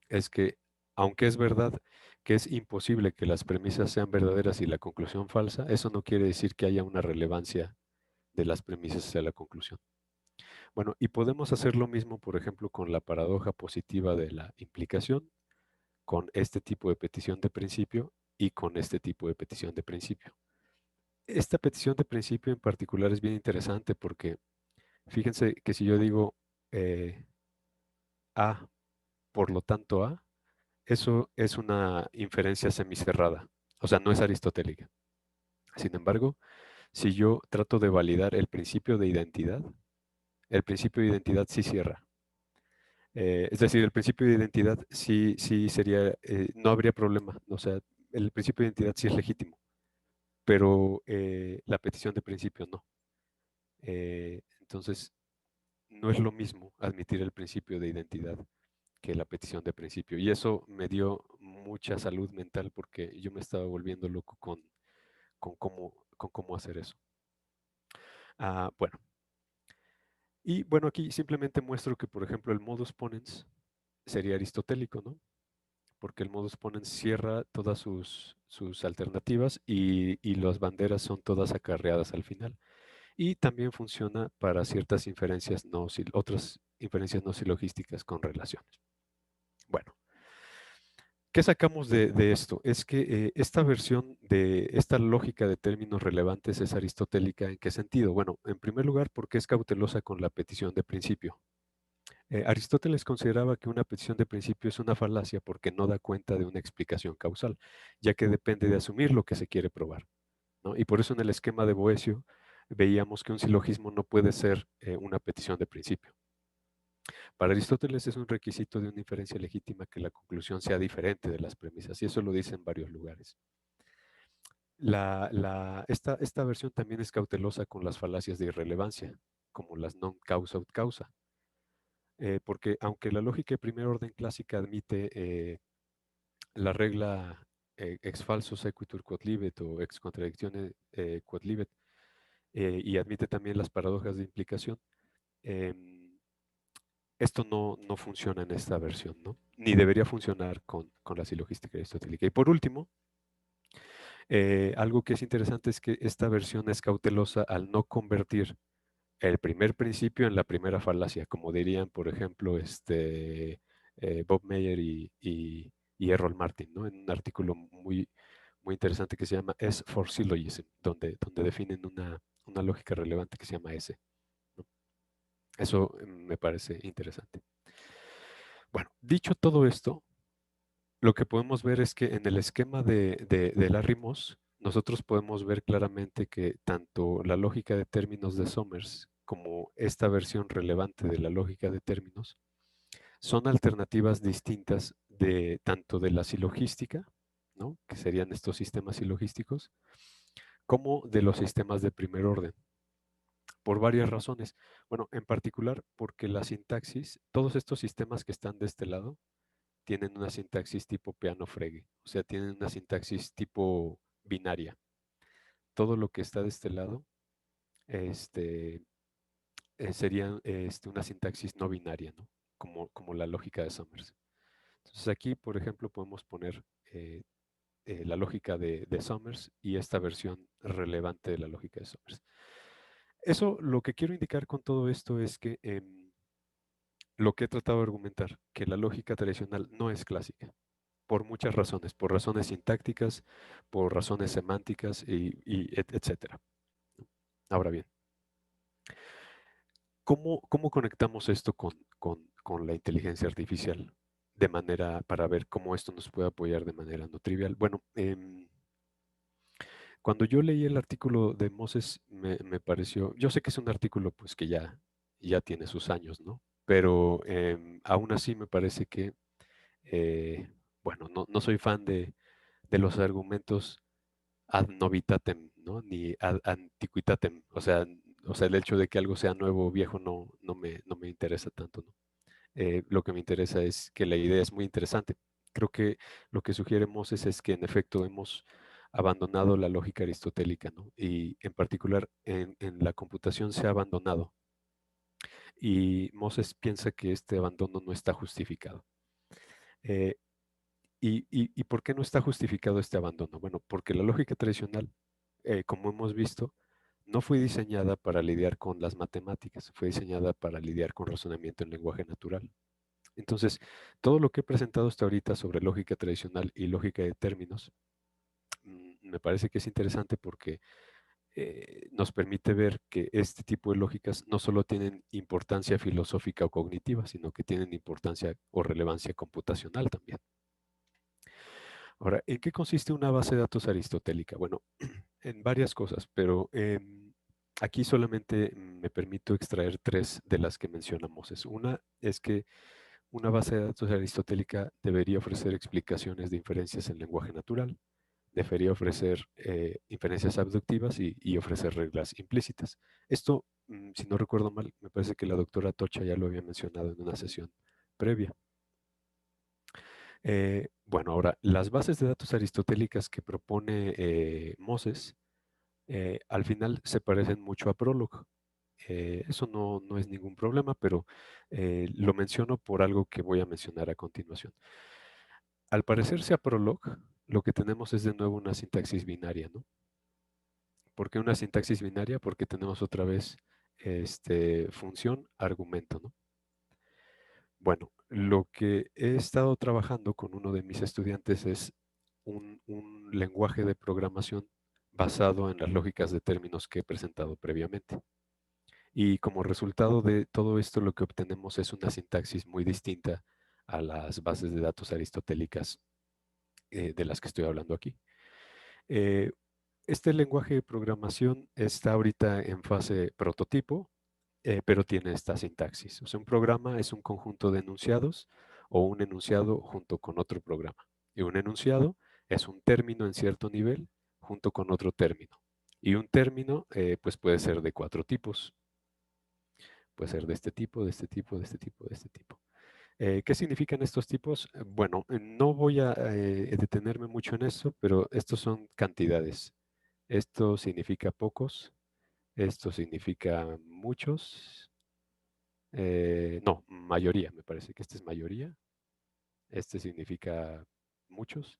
es que, aunque es verdad que es imposible que las premisas sean verdaderas y la conclusión falsa, eso no quiere decir que haya una relevancia de las premisas hacia la conclusión. Bueno, y podemos hacer lo mismo, por ejemplo, con la paradoja positiva de la implicación, con este tipo de petición de principio y con este tipo de petición de principio. Esta petición de principio en particular es bien interesante porque fíjense que si yo digo A, por lo tanto A, eso es una inferencia semicerrada, o sea, no es aristotélica. Sin embargo, si yo trato de validar el principio de identidad sí cierra. Es decir, el principio de identidad sí sería, no habría problema, o sea, el principio de identidad sí es legítimo, pero la petición de principio no. Entonces, no es lo mismo admitir el principio de identidad que la petición de principio. Y eso me dio mucha salud mental porque yo me estaba volviendo loco con cómo hacer eso. Bueno, y bueno, aquí simplemente muestro que, por ejemplo, el modus ponens sería aristotélico, ¿no? Porque el modus ponens cierra todas sus alternativas y las banderas son todas acarreadas al final. Y también funciona para ciertas inferencias otras inferencias no silogísticas con relaciones. Bueno, ¿qué sacamos de esto? Es que esta versión de esta lógica de términos relevantes es aristotélica. ¿En qué sentido? Bueno, en primer lugar, porque es cautelosa con la petición de principio. Aristóteles consideraba que una petición de principio es una falacia porque no da cuenta de una explicación causal, ya que depende de asumir lo que se quiere probar, ¿no? Y por eso en el esquema de Boecio veíamos que un silogismo no puede ser una petición de principio. Para Aristóteles es un requisito de una inferencia legítima que la conclusión sea diferente de las premisas, y eso lo dice en varios lugares. Esta versión también es cautelosa con las falacias de irrelevancia, como las non causa ut causa, porque aunque la lógica de primer orden clásica admite la regla ex falso sequitur quod libet o ex contradictione quod libet, y admite también las paradojas de implicación, esto no funciona en esta versión, ¿no? Ni debería funcionar con la silogística aristotélica. Y por último, algo que es interesante es que esta versión es cautelosa al no convertir el primer principio en la primera falacia, como dirían, por ejemplo, Bob Meyer y Errol Martin, ¿no? En un artículo muy interesante que se llama S for Syllogism, donde definen una lógica relevante que se llama S, ¿no? Eso me parece interesante. Bueno, dicho todo esto, lo que podemos ver es que en el esquema de Larry Moss, nosotros podemos ver claramente que tanto la lógica de términos de Somers como esta versión relevante de la lógica de términos son alternativas distintas de tanto de la silogística, ¿no? Que serían estos sistemas silogísticos, como de los sistemas de primer orden, por varias razones. Bueno, en particular porque la sintaxis, todos estos sistemas que están de este lado, tienen una sintaxis tipo piano-fregue, o sea, tienen una sintaxis tipo binaria. Todo lo que está de este lado este, sería una sintaxis no binaria, ¿no? Como la lógica de Summers. Entonces aquí, por ejemplo, podemos poner la lógica de Summers y esta versión relevante de la lógica de Summers. Eso, lo que quiero indicar con todo esto es que lo que he tratado de argumentar, que la lógica tradicional no es clásica, por muchas razones, por razones sintácticas, por razones semánticas etcétera. Ahora bien, ¿cómo conectamos esto con la inteligencia artificial de manera para ver cómo esto nos puede apoyar de manera no trivial? Bueno, cuando yo leí el artículo de Moses me pareció, yo sé que es un artículo pues que ya tiene sus años, ¿no? Pero aún así me parece que, bueno, no soy fan de los argumentos ad novitatem, ¿no? Ni ad antiquitatem. O sea, el hecho de que algo sea nuevo o viejo no me interesa tanto, ¿no? Lo que me interesa es que la idea es muy interesante. Creo que lo que sugiere Moses es que en efecto hemos abandonado la lógica aristotélica, ¿no? Y en particular en la computación se ha abandonado. Y Moses piensa que este abandono no está justificado. Eh, y por qué no está justificado este abandono? Bueno, porque la lógica tradicional, como hemos visto, no fue diseñada para lidiar con las matemáticas, fue diseñada para lidiar con razonamiento en lenguaje natural. Entonces, todo lo que he presentado hasta ahorita sobre lógica tradicional y lógica de términos, me parece que es interesante porque nos permite ver que este tipo de lógicas no solo tienen importancia filosófica o cognitiva, sino que tienen importancia o relevancia computacional también. Ahora, ¿en qué consiste una base de datos aristotélica? Bueno, en varias cosas, pero aquí solamente me permito extraer tres de las que mencionamos. Una es que una base de datos aristotélica debería ofrecer explicaciones de inferencias en lenguaje natural, debería ofrecer inferencias abductivas y ofrecer reglas implícitas. Esto, si no recuerdo mal, me parece que la doctora Tocha ya lo había mencionado en una sesión previa. Bueno, ahora, las bases de datos aristotélicas que propone Moses, al final se parecen mucho a Prolog. Eso no es ningún problema, pero lo menciono por algo que voy a mencionar a continuación. Al parecerse a Prolog, lo que tenemos es de nuevo una sintaxis binaria, ¿no? ¿Por qué una sintaxis binaria? Porque tenemos otra vez función, argumento, ¿no? Bueno, lo que he estado trabajando con uno de mis estudiantes es un lenguaje de programación basado en las lógicas de términos que he presentado previamente. Y como resultado de todo esto, lo que obtenemos es una sintaxis muy distinta a las bases de datos aristotélicas de las que estoy hablando aquí. Eh, este lenguaje de programación está ahorita en fase prototipo, pero tiene esta sintaxis. O sea, un programa es un conjunto de enunciados o un enunciado junto con otro programa. Y un enunciado es un término en cierto nivel junto con otro término. Y un término, pues puede ser de cuatro tipos. Puede ser de este tipo, de este tipo, de este tipo, de este tipo. ¿Qué significan estos tipos? Bueno, no voy a detenerme mucho en eso, pero estos son cantidades. Esto significa pocos, esto significa muchos, no, mayoría, me parece que este es mayoría, este significa muchos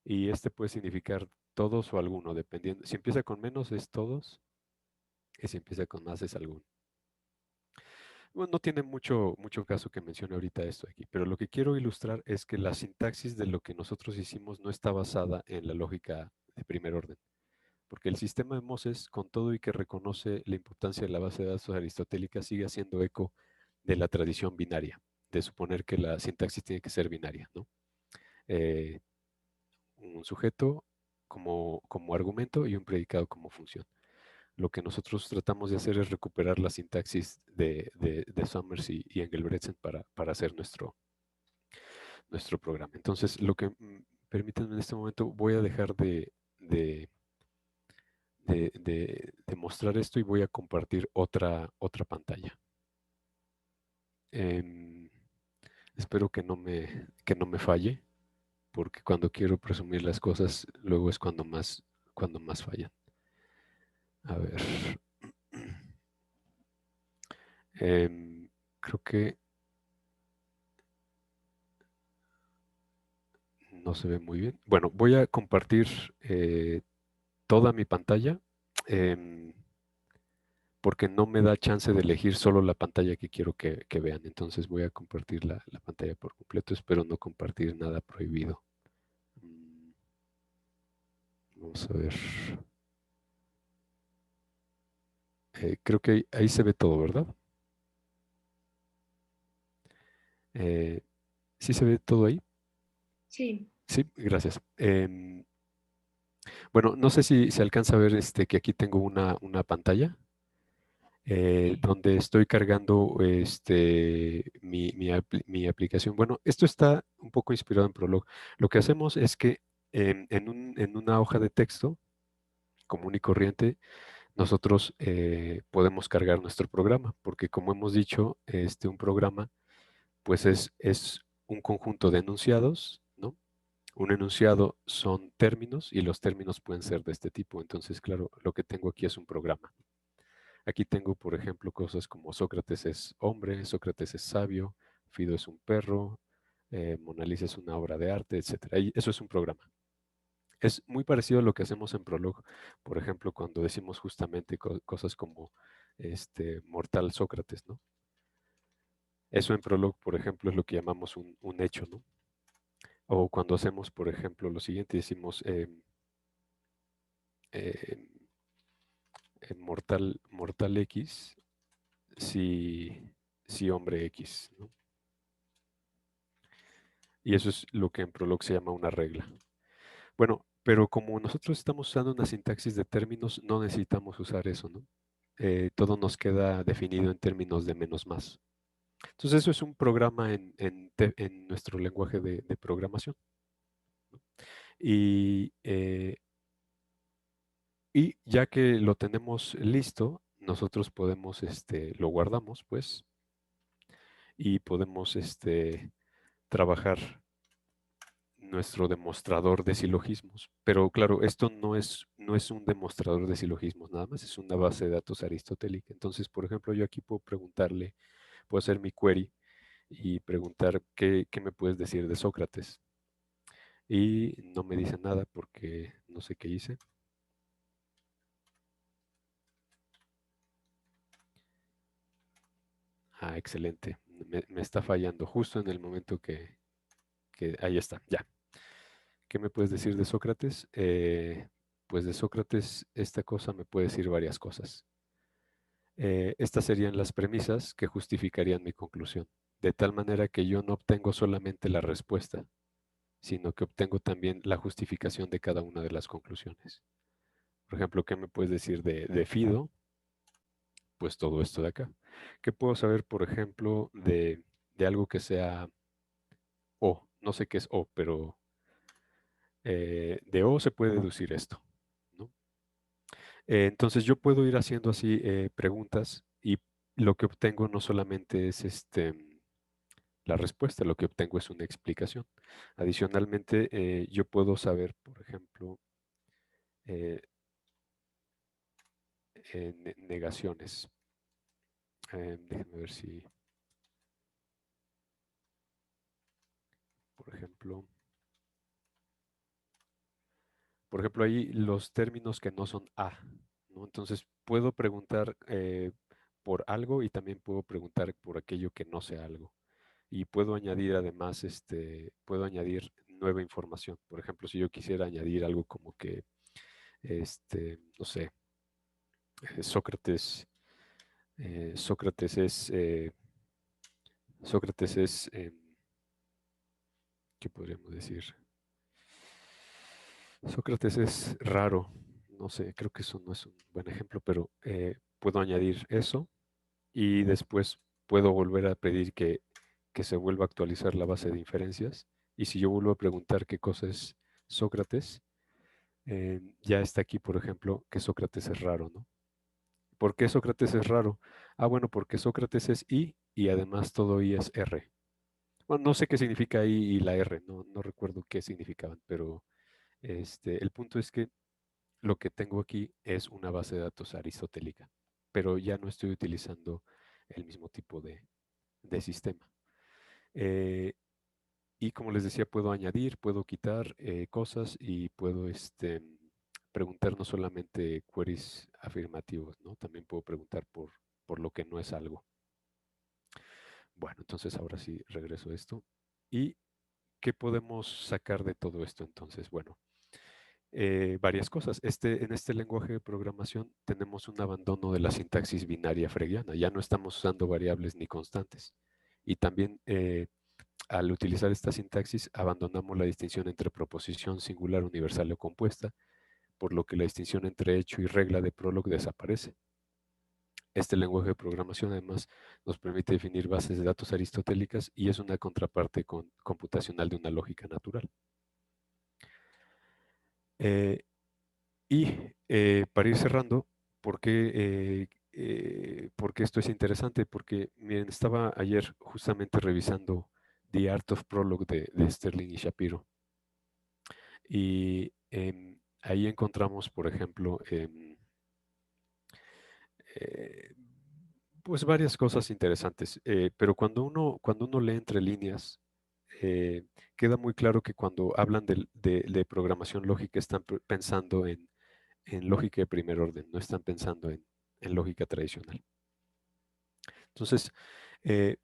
y este puede significar todos o alguno, dependiendo. Si empieza con menos es todos y si empieza con más es alguno. Bueno, no tiene mucho caso que mencione ahorita esto aquí, pero lo que quiero ilustrar es que la sintaxis de lo que nosotros hicimos no está basada en la lógica de primer orden, porque el sistema de Moses, con todo y que reconoce la importancia de la base de datos aristotélica, sigue haciendo eco de la tradición binaria, de suponer que la sintaxis tiene que ser binaria, ¿no? Eh, un sujeto como argumento y un predicado como función. Lo que nosotros tratamos de hacer es recuperar la sintaxis de Summers y Engelbretsen para hacer nuestro programa. Entonces, lo que permítanme en este momento, voy a dejar de, de mostrar esto y voy a compartir otra pantalla. Em, espero que no me falle, porque cuando quiero presumir las cosas, luego es cuando más fallan. A ver. Creo que no se ve muy bien. Bueno, voy a compartir toda mi pantalla em, porque no me da chance de elegir solo la pantalla que quiero que vean. Entonces voy a compartir la pantalla por completo. Espero no compartir nada prohibido. Mm, Vamos a ver. Creo que ahí se ve todo, ¿verdad? Eh, ¿Sí se ve todo ahí? Sí. Sí, gracias. Bueno, no sé si se alcanza a ver que aquí tengo una pantalla. donde estoy cargando mi aplicación. Bueno, esto está un poco inspirado en Prolog. Lo que hacemos es que en una hoja de texto común y corriente, nosotros podemos cargar nuestro programa, porque como hemos dicho, un programa pues es un conjunto de enunciados, ¿no? Un enunciado son términos y los términos pueden ser de este tipo. Entonces, claro, lo que tengo aquí es un programa. Aquí tengo, por ejemplo, cosas como Sócrates es hombre, Sócrates es sabio, Fido es un perro, Mona Lisa es una obra de arte, etcétera. Y eso es un programa. Es muy parecido a lo que hacemos en Prolog, por ejemplo, cuando decimos justamente cosas como mortal Sócrates, ¿no? Eso en Prolog, por ejemplo, es lo que llamamos un hecho, ¿no? O cuando hacemos, por ejemplo, lo siguiente, decimos em, mortal X, si hombre X, ¿no? Y eso es lo que en Prolog se llama una regla. Bueno, pero como nosotros estamos usando una sintaxis de términos, no necesitamos usar eso, ¿no? Todo nos queda definido en términos de menos más. Entonces eso es un programa en nuestro lenguaje de programación. Y, y ya que lo tenemos listo, nosotros podemos, lo guardamos, pues, y podemos, trabajar nuestro demostrador de silogismos. Pero claro, esto no es un demostrador de silogismos nada más, es una base de datos aristotélica. Entonces, por ejemplo, yo aquí puedo preguntarle, puedo hacer mi query y preguntar qué me puedes decir de Sócrates. Y no me dice nada porque no sé qué hice. Ah, excelente. Me está fallando justo en el momento que ahí está, ya. ¿Qué me puedes decir de Sócrates? Pues de Sócrates esta cosa me puede decir varias cosas. Estas serían las premisas que justificarían mi conclusión, de tal manera que yo no obtengo solamente la respuesta, sino que obtengo también la justificación de cada una de las conclusiones. Por ejemplo, ¿qué me puedes decir de Fido? Pues todo esto de acá. ¿Qué puedo saber, por ejemplo, de algo que sea O? No sé qué es O, pero de O se puede deducir esto, ¿no? Entonces yo puedo ir haciendo así preguntas y lo que obtengo no solamente es la respuesta, lo que obtengo es una explicación. Adicionalmente, yo puedo saber, por ejemplo, eh, negaciones. Déjenme ver si, por ejemplo, ahí los términos que no son A, ¿no? Entonces, puedo preguntar por algo y también puedo preguntar por aquello que no sea algo. Y puedo añadir además, puedo añadir nueva información. Por ejemplo, si yo quisiera añadir algo como que, no sé, Sócrates, Sócrates es, Sócrates es, ¿qué podríamos decir? Sócrates es raro. No sé, creo que eso no es un buen ejemplo, pero puedo añadir eso y después puedo volver a pedir que se vuelva a actualizar la base de inferencias. Y si yo vuelvo a preguntar qué cosa es Sócrates, ya está aquí, por ejemplo, que Sócrates es raro, ¿no? ¿Por qué Sócrates es raro? Ah, bueno, porque Sócrates es I y además todo I es R. Bueno, no sé qué significa I y la R, no recuerdo qué significaban, pero el punto es que lo que tengo aquí es una base de datos aristotélica, pero ya no estoy utilizando el mismo tipo de sistema. Y como les decía, puedo añadir, puedo quitar cosas y puedo preguntar no solamente queries afirmativos, ¿no? También puedo preguntar por lo que no es algo. Bueno, entonces ahora sí regreso a esto. ¿Y qué podemos sacar de todo esto entonces? Bueno, varias cosas. En este lenguaje de programación tenemos un abandono de la sintaxis binaria fregiana. Ya no estamos usando variables ni constantes. Y también al utilizar esta sintaxis abandonamos la distinción entre proposición singular, universal o compuesta, por lo que la distinción entre hecho y regla de Prolog desaparece. Este lenguaje de programación además nos permite definir bases de datos aristotélicas y es una contraparte computacional de una lógica natural. Eh, para ir cerrando, ¿por qué esto es interesante? Porque, miren, estaba ayer justamente revisando The Art of Prologue de Sterling y Shapiro. Y ahí encontramos, por ejemplo, eh, pues varias cosas interesantes. Pero cuando uno lee entre líneas, queda muy claro que cuando hablan de programación lógica están pensando en lógica de primer orden, no están pensando en lógica tradicional. Entonces, eh,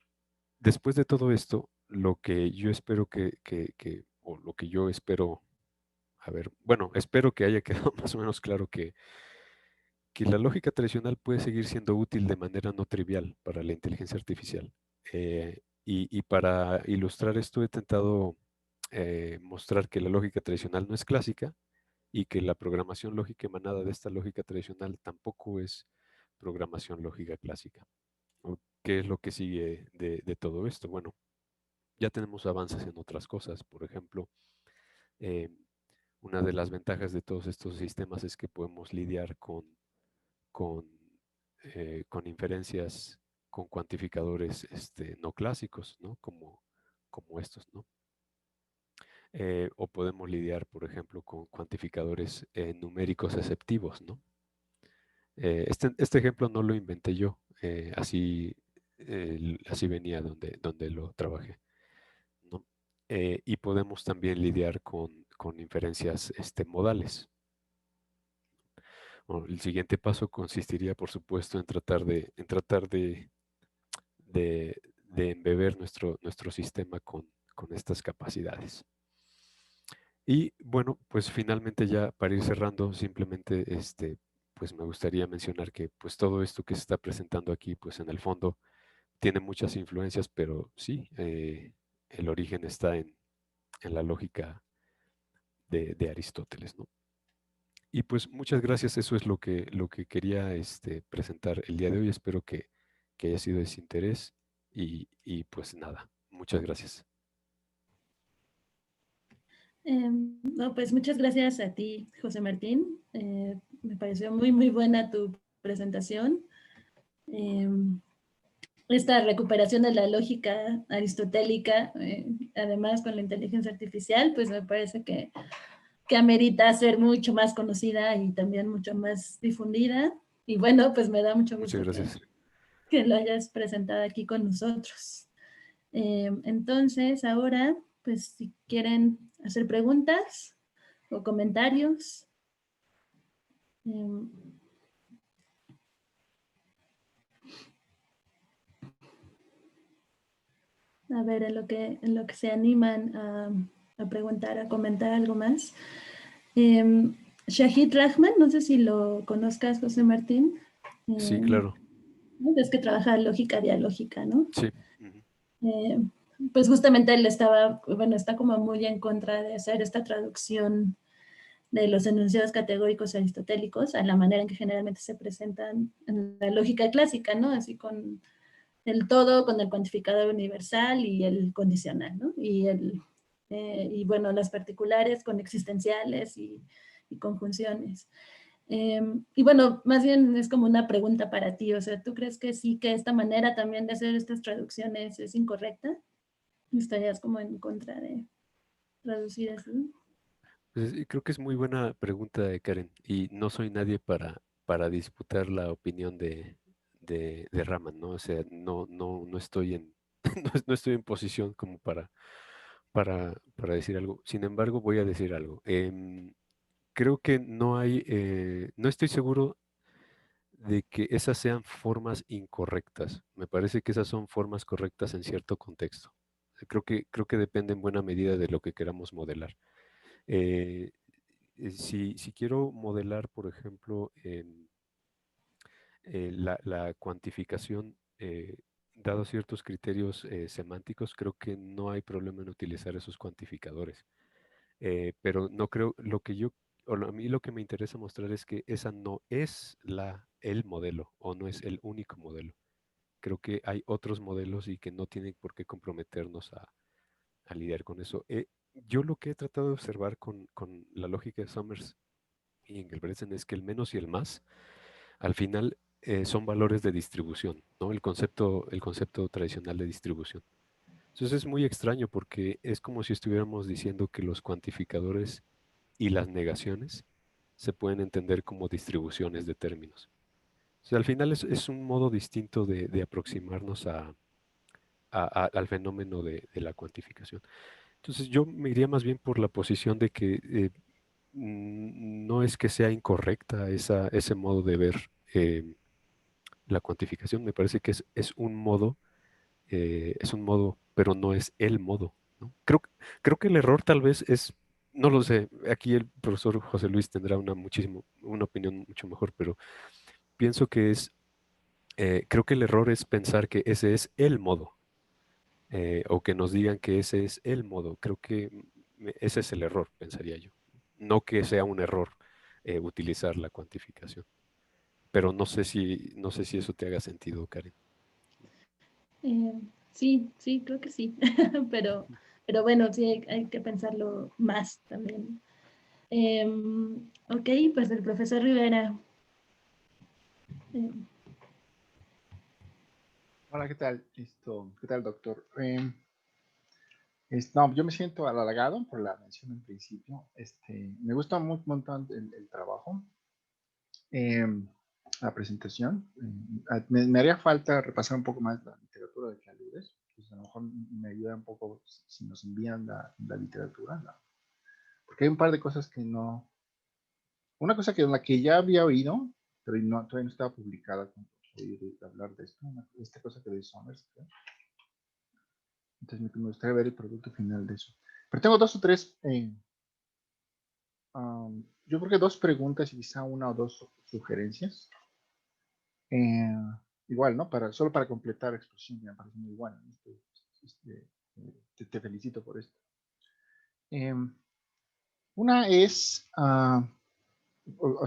después de todo esto, lo que yo espero o lo que yo espero, a ver, bueno, espero que haya quedado más o menos claro que la lógica tradicional puede seguir siendo útil de manera no trivial para la inteligencia artificial. Y para ilustrar esto he intentado mostrar que la lógica tradicional no es clásica y que la programación lógica emanada de esta lógica tradicional tampoco es programación lógica clásica. ¿No? ¿Qué es lo que sigue de todo esto? Bueno, ya tenemos avances en otras cosas. Por ejemplo, eh, una de las ventajas de todos estos sistemas es que podemos lidiar con, con inferencias, con cuantificadores no clásicos, ¿no? Como estos, ¿no? O podemos lidiar, por ejemplo, con cuantificadores numéricos exceptivos, ¿no? Este ejemplo no lo inventé yo, así venía donde lo trabajé, ¿no? Y podemos también lidiar con inferencias modales. Bueno, el siguiente paso consistiría, por supuesto, en tratar de embeber nuestro sistema con estas capacidades. Y bueno, pues finalmente ya para ir cerrando, simplemente pues me gustaría mencionar que pues todo esto que se está presentando aquí, pues en el fondo tiene muchas influencias, pero sí, el origen está en la lógica de Aristóteles, ¿no? Y pues muchas gracias, eso es lo que quería presentar el día de hoy. Espero que haya sido de su interés y pues nada, muchas gracias. No, pues muchas gracias a ti, José Martín. Me pareció muy, muy buena tu presentación. Eh, Esta recuperación de la lógica aristotélica, además con la inteligencia artificial, pues me parece que amerita ser mucho más conocida y también mucho más difundida. Y bueno, pues me da mucho Muchas gusto gracias. que lo hayas presentado aquí con nosotros. Entonces, ahora, pues si quieren hacer preguntas o comentarios. Eh, a ver, en lo que se animan a preguntar, a comentar algo más. Shahid Rahman, no sé si lo conozcas, José Martín. Sí, Eh, claro. es que trabaja lógica dialógica, ¿no? Sí. Ujú. Eh, pues justamente él está como muy en contra de hacer esta traducción de los enunciados categóricos aristotélicos a la manera en que generalmente se presentan en la lógica clásica, ¿no? Así con el todo, con el cuantificador universal y el condicional, ¿no? Y bueno, las particulares con existenciales y conjunciones. Y bueno, más bien es como una pregunta para ti, o sea, ¿tú crees que sí, que esta manera también de hacer estas traducciones es incorrecta? ¿Estarías como en contra de traducir así? Pues, creo que es muy buena pregunta de Karen y no soy nadie para disputar la opinión de Raman, ¿no? O sea, no estoy no estoy en posición como para decir algo. Sin embargo, voy a decir algo. Creo que no estoy seguro de que esas sean formas incorrectas. Me parece que esas son formas correctas en cierto contexto. Creo que depende en buena medida de lo que queramos modelar. Eh, si quiero modelar, por ejemplo, la cuantificación, dados ciertos criterios semánticos, creo que no hay problema en utilizar esos cuantificadores. Pero no creo, a mí lo que me interesa mostrar es que esa no es la el modelo o no es el único modelo. Creo que hay otros modelos y que no tienen por qué comprometernos a lidiar con eso. Yo lo que he tratado de observar con la lógica de Summers y Engelbrechtsen es que el menos y el más, al final, son valores de distribución, ¿no? El concepto tradicional de distribución. Entonces es muy extraño porque es como si estuviéramos diciendo que los cuantificadores y las negaciones se pueden entender como distribuciones de términos. O sea, al final es un modo distinto de aproximarnos al fenómeno de la cuantificación. Entonces yo me iría más bien por la posición de que no es que sea incorrecta ese modo de ver la cuantificación. Me parece que es un modo, pero no es el modo, ¿no? Creo que el error tal vez es, no lo sé, aquí el profesor José Luis tendrá una opinión mucho mejor, pero pienso que creo que el error es pensar que ese es el modo, o que nos digan que ese es el modo. Creo que ese es el error, pensaría yo. No que sea un error utilizar la cuantificación, pero no sé si eso te haga sentido, Karen. Eh, sí, sí, creo que sí, pero bueno, sí hay que pensarlo más también. Ok, pues el profesor Rivera. Eh, Hola, ¿qué tal? ¿Qué tal, doctor? No, yo me siento halagado por la mención en principio. Me gusta un montón el trabajo, em, la presentación. Me haría falta repasar un poco más la literatura de que aludes. Pues a lo mejor me ayuda un poco si nos envían la literatura, ¿no? Porque hay un par de cosas que no. Una cosa que la que ya había oído, pero todavía no estaba publicada cuando oí hablar de esto, esta cosa que de Summers, creo. Entonces me gustaría ver el producto final de eso. Pero tengo dos o tres, yo creo que dos preguntas y quizá una o dos sugerencias. Eh, Igual, ¿no? Solo para completar la exposición, que me parece muy buena. Te felicito por esto. Una es,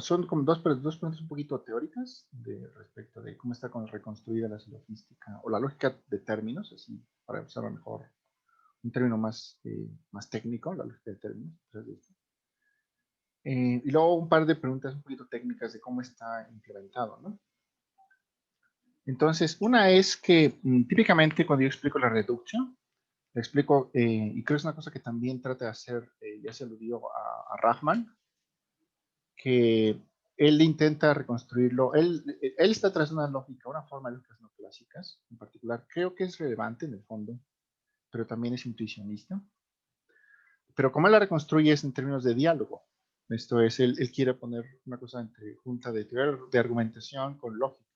son como dos preguntas un poquito teóricas respecto de cómo está reconstruida la logística o la lógica de términos, así para usar mejor un término más técnico, la lógica de términos. Y luego un par de preguntas un poquito técnicas de cómo está implementado, ¿no? Entonces, una es que típicamente cuando yo explico la reducción, le explico, y creo que es una cosa que también trata de hacer, ya se aludió a Rahman, que él intenta reconstruirlo, él está tras una lógica, una forma de lógicas no clásicas, en particular, creo que es relevante en el fondo, pero también es intuicionista. Pero como él la reconstruye es en términos de diálogo. Esto es, él quiere poner una cosa entre junta de teoría de argumentación con lógica.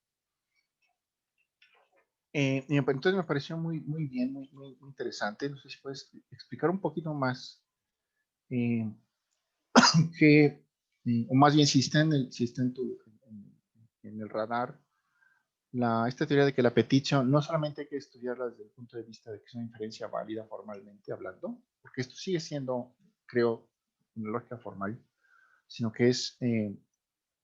Y entonces me pareció muy bien, muy interesante. No sé si puedes explicar un poquito más que, o más bien si está en el radar, esta teoría de que la petición no solamente hay que estudiarla desde el punto de vista de que es una inferencia válida formalmente hablando, porque esto sigue siendo, creo, una lógica formal, sino que es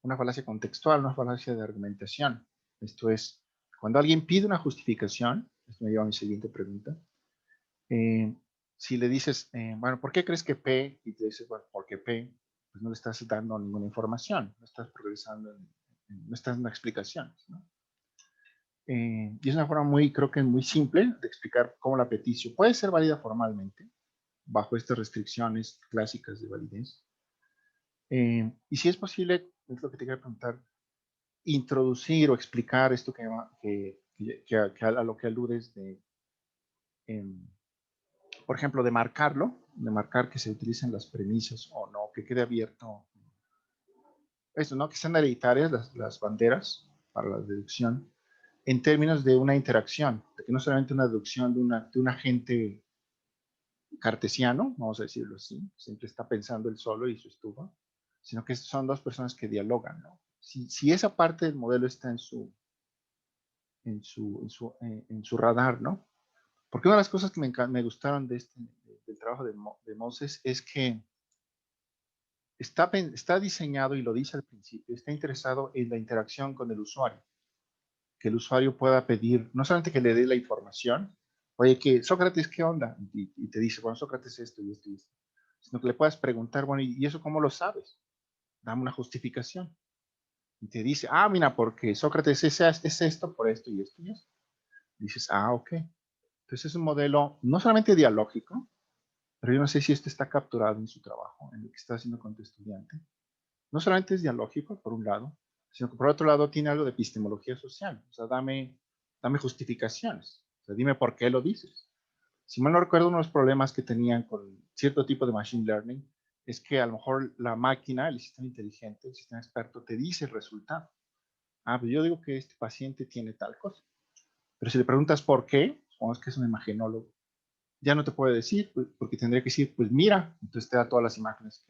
una falacia contextual, una falacia de argumentación. Esto es, cuando alguien pide una justificación, esto me lleva a mi siguiente pregunta, si le dices, bueno, ¿por qué crees que P? Y te dices, bueno, porque P, pues no le estás dando ninguna información, no estás progresando, no estás dando explicaciones, ¿no? Y es una forma creo que muy simple de explicar cómo la petición puede ser válida formalmente, bajo estas restricciones clásicas de validez. Y si es posible, es lo que te quería preguntar, introducir o explicar esto a lo que aludes por ejemplo, de marcar que se utilicen las premisas o no, que quede abierto. Eso, ¿no? Que sean hereditarias las banderas para la deducción en términos de una interacción, de que no solamente una deducción de un agente cartesiano, vamos a decirlo así, siempre está pensando él solo y su estufa, sino que son dos personas que dialogan, ¿no? Si esa parte del modelo está en su radar, ¿no? Porque una de las cosas que me gustaron del trabajo de Moses es que está diseñado, y lo dice al principio, está interesado en la interacción con el usuario. Que el usuario pueda pedir, no solamente que le dé la información, oye, que Sócrates, ¿qué onda? Y te dice, bueno, Sócrates esto y esto y esto. Sino que le puedas preguntar, bueno, ¿y eso cómo lo sabes? Dame una justificación. Y te dice, ah, mira, porque Sócrates es esto por esto y esto y esto. Dices, ah, ok. Entonces es un modelo no solamente dialógico, pero yo no sé si esto está capturado en su trabajo, en lo que está haciendo con tu estudiante. No solamente es dialógico, por un lado, sino que por otro lado tiene algo de epistemología social. O sea, dame justificaciones. O sea, dime por qué lo dices. Si mal no recuerdo, uno de los problemas que tenían con cierto tipo de machine learning es que a lo mejor la máquina, el sistema inteligente, el sistema experto, te dice el resultado. Ah, pues yo digo que este paciente tiene tal cosa. Pero si le preguntas por qué, supongamos que es un imagenólogo, ya no te puede decir, pues, porque tendría que decir, pues mira, entonces te da todas las imágenes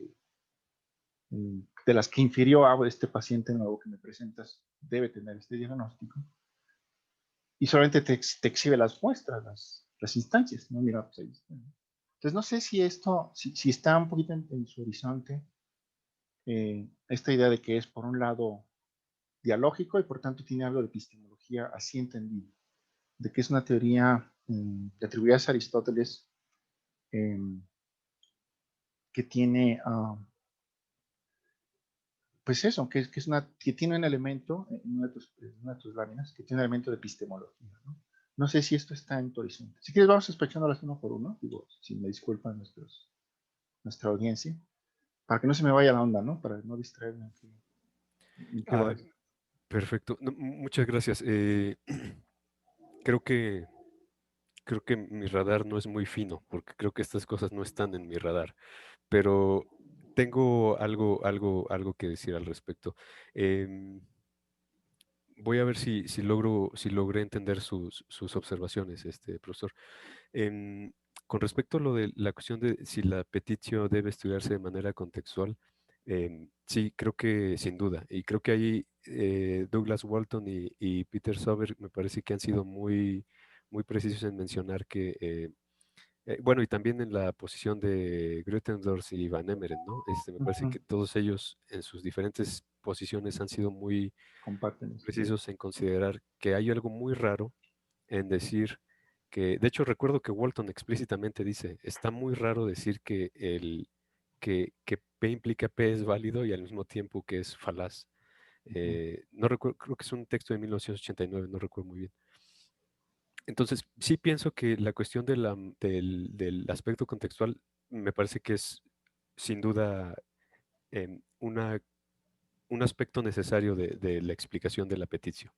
de las que infirió, este paciente nuevo que me presentas debe tener este diagnóstico. Y solamente te exhibe las muestras, las instancias, ¿no? Mira, pues ahí está. Entonces, no sé si esto, si está un poquito en su horizonte, esta idea de que es, por un lado, dialógico y por tanto tiene algo de epistemología así entendido, de que es una teoría atribuida a Aristóteles eh, que tiene, pues eso, que tiene un elemento en una de tus láminas, que tiene un elemento de epistemología, ¿no? No sé si esto está en tu horizonte. Si quieres, vamos despechándolas uno por uno, digo, si me disculpan nuestra audiencia, para que no se me vaya la onda, ¿no? Para no distraerme en qué va Ah, esto. perfecto. No, muchas gracias. Creo que creo que mi radar no es muy fino, porque creo que estas cosas no están en mi radar, pero tengo algo que decir al respecto. Em, Voy a ver si logré entender sus observaciones, profesor. Em, con respecto a lo de la cuestión de si la petitio debe estudiarse de manera contextual, sí, creo que sin duda. Y creo que ahí Douglas Walton y Peter Sauber me parece que han sido muy precisos en mencionar que, bueno, y también en la posición de Grotendorf y Van Emeren, ¿no? Me parece que todos ellos en sus diferentes posiciones han sido muy Comparten eso. precisos en considerar que hay algo muy raro en decir que, de hecho recuerdo que Walton explícitamente dice, está muy raro decir que P implica P es válido y al mismo tiempo que es falaz. No recuerdo, creo que es un texto de 1989, no recuerdo muy bien. Entonces, sí pienso que la cuestión del aspecto contextual me parece que es sin duda em, una, un aspecto necesario de la explicación de la petición,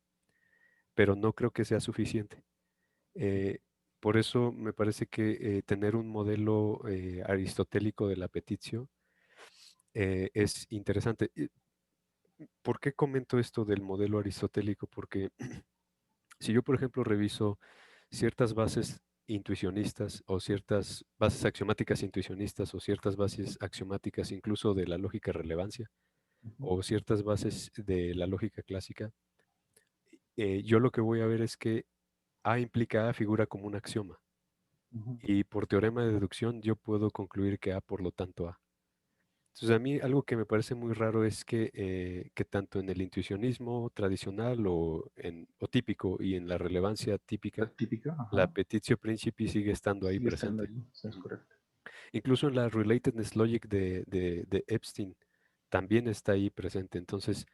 pero no creo que sea suficiente. Eh, por eso me parece que tener un modelo aristotélico de la petitio es interesante. ¿Por qué comento esto del modelo aristotélico? Porque si yo, por ejemplo, reviso ciertas bases intuicionistas o ciertas bases axiomáticas intuicionistas o ciertas bases axiomáticas incluso de la lógica relevancia o ciertas bases de la lógica clásica, yo lo que voy a ver es que A implica A figura como un axioma. Y por teorema de deducción yo puedo concluir que A por lo tanto A. Entonces a mí algo que me parece muy raro es que tanto en el intuicionismo tradicional o típico y en la relevancia La típica, típica, la ajá. petitio principii sigue estando ahí Sigue estando presente. ahí, eso es Ujú. correcto. Incluso en la relatedness logic de Epstein también está ahí presente. Entonces,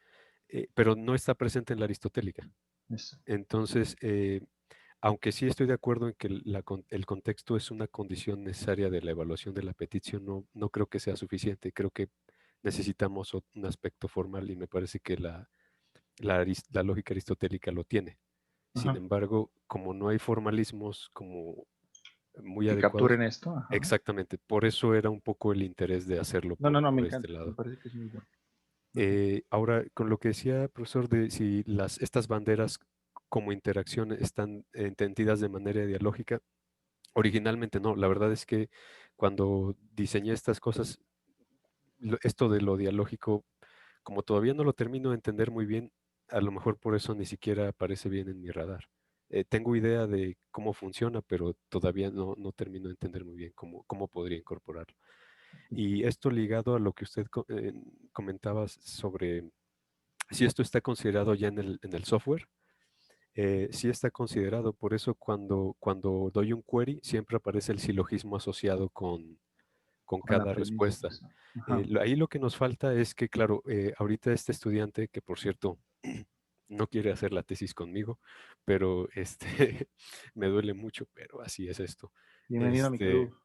pero no está presente en la aristotélica. Eso. Entonces, aunque sí estoy de acuerdo en que el contexto es una condición necesaria de la evaluación de la petición, no creo que sea suficiente. Creo que necesitamos un aspecto formal y me parece que la lógica aristotélica lo tiene. Sin Ajá. embargo, como no hay formalismos como muy Que adecuados, capturen esto, ajá. exactamente, por eso era un poco el interés de hacerlo No, me por este encanta. Me lado. parece que es muy bueno. Ajá. Ahora, con lo que decía, profesor, de si estas banderas como interacción están entendidas de manera dialógica, originalmente no. La verdad es que cuando diseñé estas cosas, esto de lo dialógico, como todavía no lo termino de entender muy bien, a lo mejor por eso ni siquiera aparece bien en mi radar. Tengo idea de cómo funciona, pero todavía no termino de entender muy bien cómo podría incorporarlo. Y esto ligado a lo que usted comentaba sobre si esto está considerado ya en el software. Sí está considerado, por eso cuando doy un query siempre aparece el silogismo asociado con Con la cada premisa. respuesta. Ajá. Ahí lo que nos falta es que, claro, ahorita este estudiante, que por cierto no quiere hacer la tesis conmigo, pero me duele mucho, pero así es esto. Bienvenido a mi Este, club.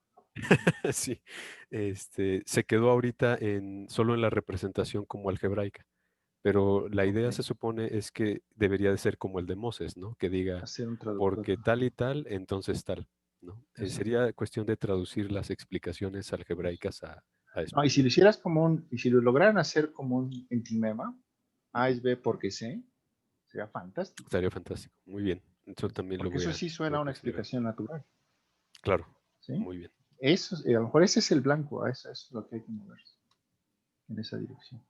sí, se quedó ahorita solo en la representación como algebraica. Pero la idea Ok. se supone es que debería de ser como el de Moses, ¿no? Que diga, Hacer un traductor. porque tal y tal, entonces tal, ¿no? Exacto. Sería cuestión de traducir las explicaciones algebraicas a No, y si lo español. hicieras y si lo lograran hacer como un entimema, A Ujú. es B porque C, sería fantástico. Estaría fantástico. Muy bien. Eso también Porque eso sí lo voy suena a a una considerar. explicación natural. Claro, ¿Sí? muy bien. Eso, a lo mejor ese es el blanco, eso es lo que hay que moverse en esa dirección.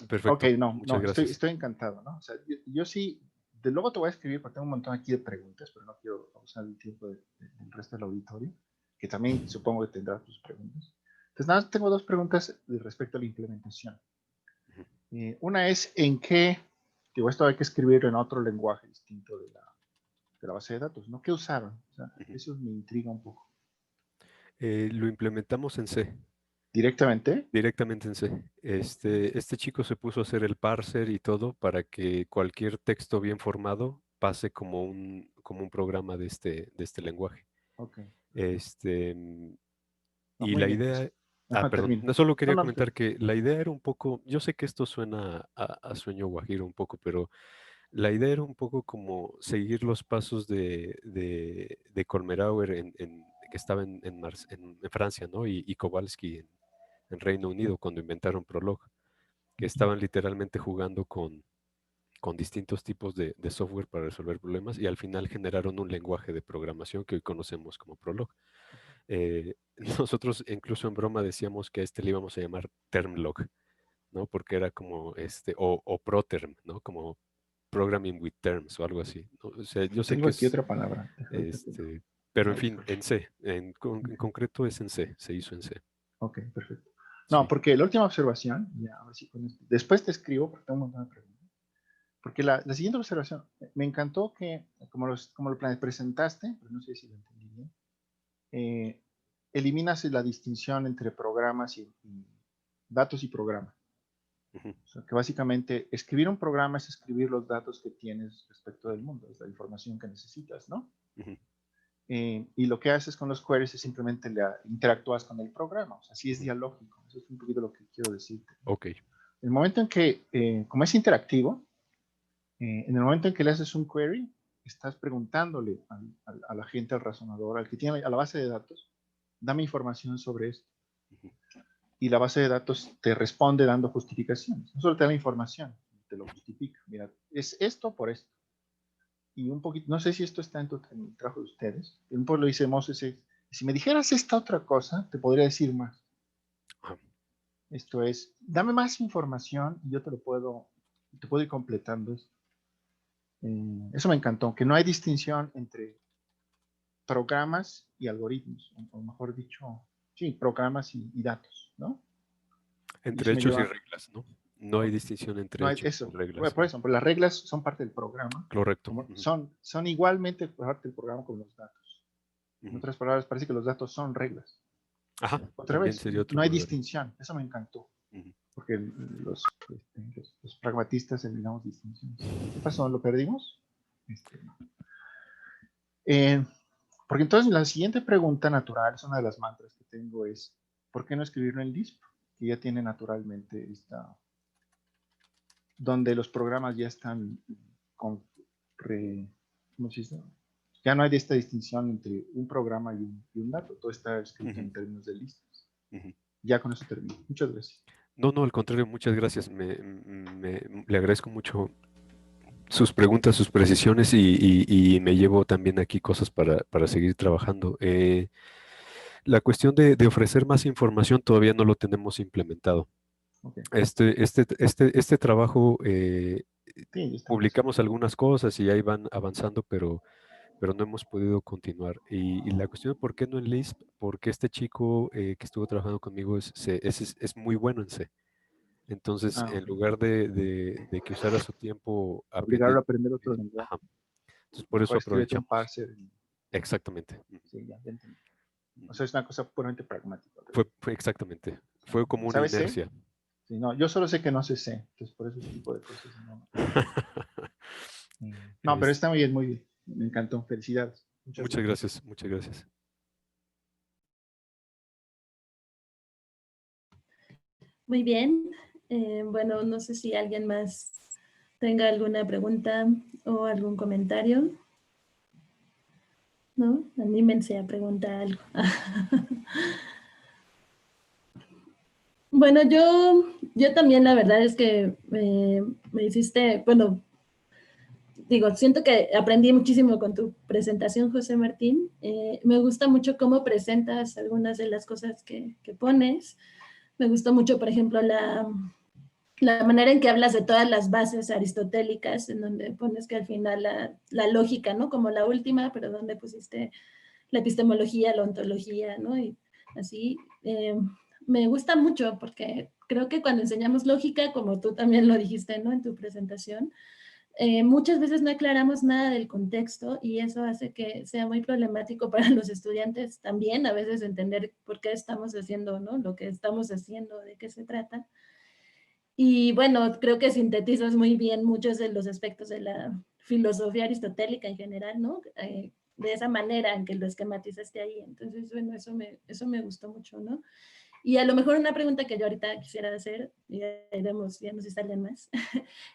Ok, Perfecto. no, Muchas no, gracias. estoy encantado, ¿no? O sea, yo sí, de luego te voy a escribir porque tengo un montón aquí de preguntas, pero no quiero usar el tiempo del resto del auditorio, que también supongo que tendrá tus preguntas. Entonces, nada más tengo dos preguntas respecto a la implementación. Ujú. Una es en qué, digo, esto hay que escribirlo en otro lenguaje distinto de la base de datos, ¿no? ¿Qué usaron? O sea, Ujú. eso me intriga un poco. Lo implementamos en C. ¿Directamente? Directamente en C. Este chico se puso a hacer el parser y todo para que cualquier texto bien formado pase como un programa de este lenguaje. Ok, perfecto. Este, mm, No, y muy la bien. idea, Ajá, perdón, termino. no solo No, quería no, comentar que la idea era un poco, yo sé que esto suena a sueño guajiro un poco, pero la idea era un poco como seguir los pasos de Kolmerauer que estaba en Francia, ¿no? Y Kowalski en Reino Unido cuando inventaron Prolog, que estaban literalmente jugando con distintos tipos de software para resolver problemas y al final generaron un lenguaje de programación que hoy conocemos como Prolog. Eh, nosotros incluso en broma decíamos que a este le íbamos a llamar Termlog, ¿no? Porque era como o Proterm, ¿no? Como Programming with Terms o algo así, ¿no? O sea, yo sé tengo que aquí es, otra palabra. Ahorita te pero en la fin, busco. en C, en Ok, concreto es en C, se hizo en C, ok, perfecto. No, sí. porque la última observación, ya, a ver si con esto- después te escribo porque tengo un montón de preguntas. Porque la siguiente observación, me encantó que, como lo presentaste, pero no sé si lo entendí bien, eh, eliminas la distinción entre programas y datos y programas. Ujú, O sea, que básicamente escribir un programa es escribir los datos que tienes respecto del mundo, es la información que necesitas, ¿no? ujú, Y lo que haces con los queries es simplemente interactúas con el programa, o sea, sí es ujú. dialógico, eso es un poquito lo que quiero decirte. Ok. El momento en que, como es interactivo, en el momento en que le haces un query, estás preguntándole a la gente, al razonador, al que tiene a la base de datos, dame información sobre esto. Ujú, Y la base de datos te responde dando justificaciones. No solo te da la información, te lo justifica. Mira, es esto por esto. Y un poquito, no sé si esto está en el trabajo de ustedes. Un poco lo dice Moses, si me dijeras esta otra cosa, te podría decir más. ajá, Esto es, dame más información y yo te puedo ir completando esto. Eso me encantó, que no hay distinción entre programas y algoritmos, o mejor dicho, sí, programas y datos, ¿no? Y entre eso me hechos y lleva, reglas, ¿no? No hay distinción no entre hay hechos y eso, bueno, reglas, por ¿no? eso, pero las reglas son parte del programa, Correcto. como Ujú, son igualmente parte del programa como los datos. En ujú. otras palabras, parece que los datos son reglas. Ajá, Otra también vez, sería otro no hay modelo. distinción, eso me encantó, Ujú. porque los pragmatistas eliminamos distinciones. ¿Qué pasó? ¿Lo perdimos? No. Eh, Porque entonces la siguiente pregunta natural, es una de las mantras que tengo, es ¿por qué no escribirlo en Lisp? Que ya tiene naturalmente donde los programas ya están con, ¿cómo se dice? Ya no hay de esta distinción entre un programa y un dato, todo está escrito Ujú, en términos de listas. ujú. Ya con eso termino. Muchas gracias. No, no, al contrario, muchas gracias. Le agradezco mucho sus preguntas, sus precisiones y me llevo también aquí cosas para seguir trabajando. La cuestión de ofrecer más información todavía no lo tenemos implementado. Ok. Este trabajo, Sí, ya está empezando. publicamos algunas cosas y ahí van avanzando, pero pero no hemos podido continuar. Y la cuestión de por qué no en Lisp, porque este chico que estuvo trabajando conmigo es muy bueno en C. Entonces, Ah, en ok. lugar de que usara su tiempo Obligarlo a aprendiendo, aprender otro lenguaje. ajá, entonces por eso Mejor escríbete un aprovechamos. parser. Exactamente. Sí, ya entendí. O Ujú. sea, es una cosa puramente pragmática. Fue exactamente. Fue como una ¿Sabes C? inercia. Sí, no, yo solo sé que no sé C. Entonces, por ese tipo de cosas no. No, pero Es- está muy bien, muy bien. Me encantó. Felicidades. Muchas Muchas gracias. gracias, muchas gracias. Muy bien. Bueno, no sé si alguien más tenga alguna pregunta o algún comentario. ¿No? Anímense a preguntar algo. Bueno, yo también la verdad es que me hiciste, bueno, digo, siento que aprendí muchísimo con tu presentación, José Martín. Me gusta mucho cómo presentas algunas de las cosas que pones. Me gustó mucho, por ejemplo, la manera en que hablas de todas las bases aristotélicas, en donde pones que al final la lógica, ¿no? Como la última, pero donde pusiste la epistemología, la ontología, ¿no? Y así. Me gusta mucho porque creo que cuando enseñamos lógica, como tú también lo dijiste, ¿no? En tu presentación, muchas veces no aclaramos nada del contexto y eso hace que sea muy problemático para los estudiantes también, a veces entender por qué estamos haciendo, ¿no? Lo que estamos haciendo, de qué se trata. Y bueno, creo que sintetizas muy bien muchos de los aspectos de la filosofía aristotélica en general, ¿no? De esa manera en que lo esquematizaste ahí. Entonces, bueno, eso me gustó mucho, ¿no? Y a lo mejor una pregunta que yo ahorita quisiera hacer, y ya iremos viendo si salen más,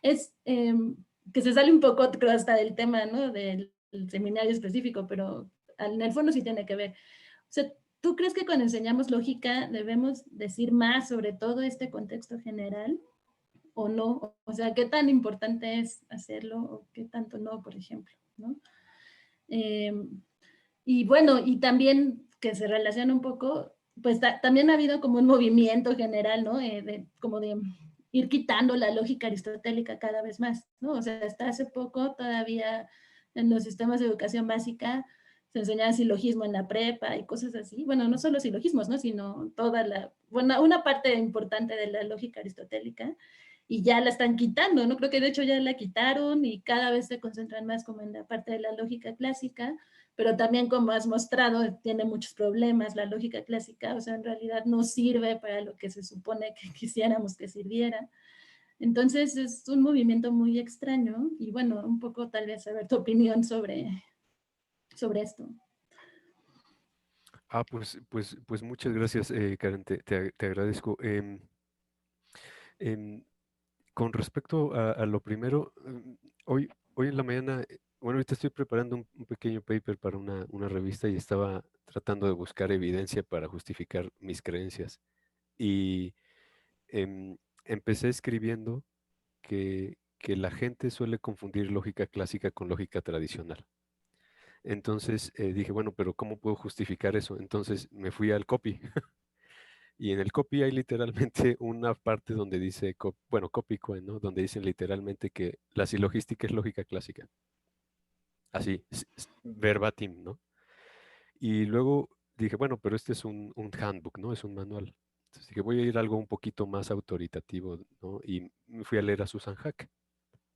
es que se sale un poco, creo, hasta del tema, ¿no? Del seminario específico, pero en el fondo sí tiene que ver. O sea, ¿tú crees que cuando enseñamos lógica debemos decir más sobre todo este contexto general o no? O sea, ¿qué tan importante es hacerlo o qué tanto no, por ejemplo, ¿no? Eh, y bueno, y también que se relaciona un poco, pues también ha habido como un movimiento general, ¿no? Como de ir quitando la lógica aristotélica cada vez más, ¿no? O sea, hasta hace poco todavía en los sistemas de educación básica se enseñaba silogismo en la prepa y cosas así. Bueno, no solo silogismos, ¿no? Sino bueno, una parte importante de la lógica aristotélica y ya la están quitando, ¿no? Creo que de hecho ya la quitaron y cada vez se concentran más como en la parte de la lógica clásica, pero también como has mostrado, tiene muchos problemas la lógica clásica, o sea, en realidad no sirve para lo que se supone que quisiéramos que sirviera. Entonces es un movimiento muy extraño y bueno, un poco tal vez saber tu opinión sobre esto. Pues muchas gracias, Karen, te agradezco. Em, con respecto a lo primero, hoy en la mañana, bueno, ahorita estoy preparando un pequeño paper para una revista y estaba tratando de buscar evidencia para justificar mis creencias. Y em, empecé escribiendo que la gente suele confundir lógica clásica con lógica tradicional. Entonces dije, bueno, pero ¿cómo puedo justificar eso? Entonces me fui al copy. Y en el copy hay literalmente una parte donde dice, bueno, copy coin, ¿no? Donde dicen literalmente que la silogística es lógica clásica. Así, verbatim, ¿no? Y luego dije, bueno, pero este es un handbook, ¿no? Es un manual. Entonces dije, voy a ir a algo un poquito más autoritativo, ¿no? Y me fui a leer a Susan Hack.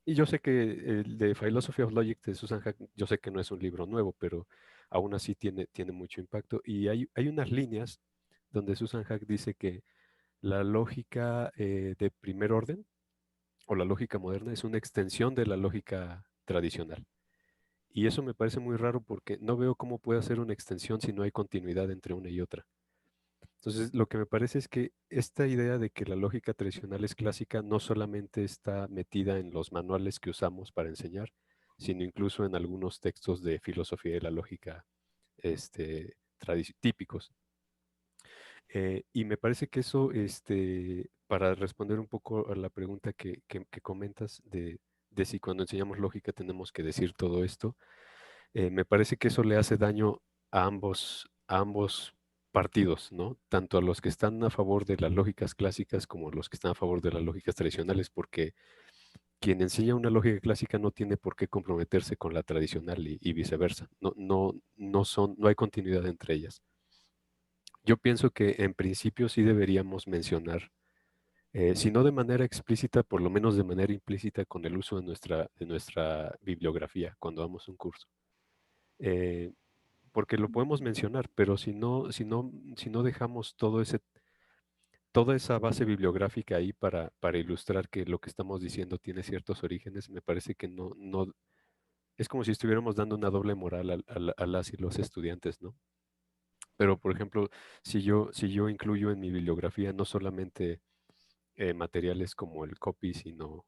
Y yo sé que el de Philosophy of Logic de Susan Hack, yo sé que no es un libro nuevo, pero aún así tiene mucho impacto. Y hay unas líneas donde Susan Hack dice que la lógica de primer orden o la lógica moderna es una extensión de la lógica tradicional. Y eso me parece muy raro porque no veo cómo puede ser una extensión si no hay continuidad entre una y otra. Entonces, lo que me parece es que esta idea de que la lógica tradicional es clásica no solamente está metida en los manuales que usamos para enseñar, sino incluso en algunos textos de filosofía de la lógica típicos. Y me parece que eso, para responder un poco a la pregunta que comentas de si cuando enseñamos lógica tenemos que decir todo esto, me parece que eso le hace daño a ambos partidos, ¿no? Tanto a los que están a favor de las lógicas clásicas como a los que están a favor de las lógicas tradicionales, porque quien enseña una lógica clásica no tiene por qué comprometerse con la tradicional y viceversa. No hay continuidad entre ellas. Yo pienso que en principio sí deberíamos mencionar, si no de manera explícita, por lo menos de manera implícita con el uso de nuestra bibliografía cuando damos un curso. Eh, Porque lo podemos mencionar, pero si no dejamos toda esa base bibliográfica ahí para ilustrar que lo que estamos diciendo tiene ciertos orígenes, me parece que no, es como si estuviéramos dando una doble moral a las y los estudiantes, ¿no? Pero, por ejemplo, si yo incluyo en mi bibliografía no solamente materiales como el copy, sino...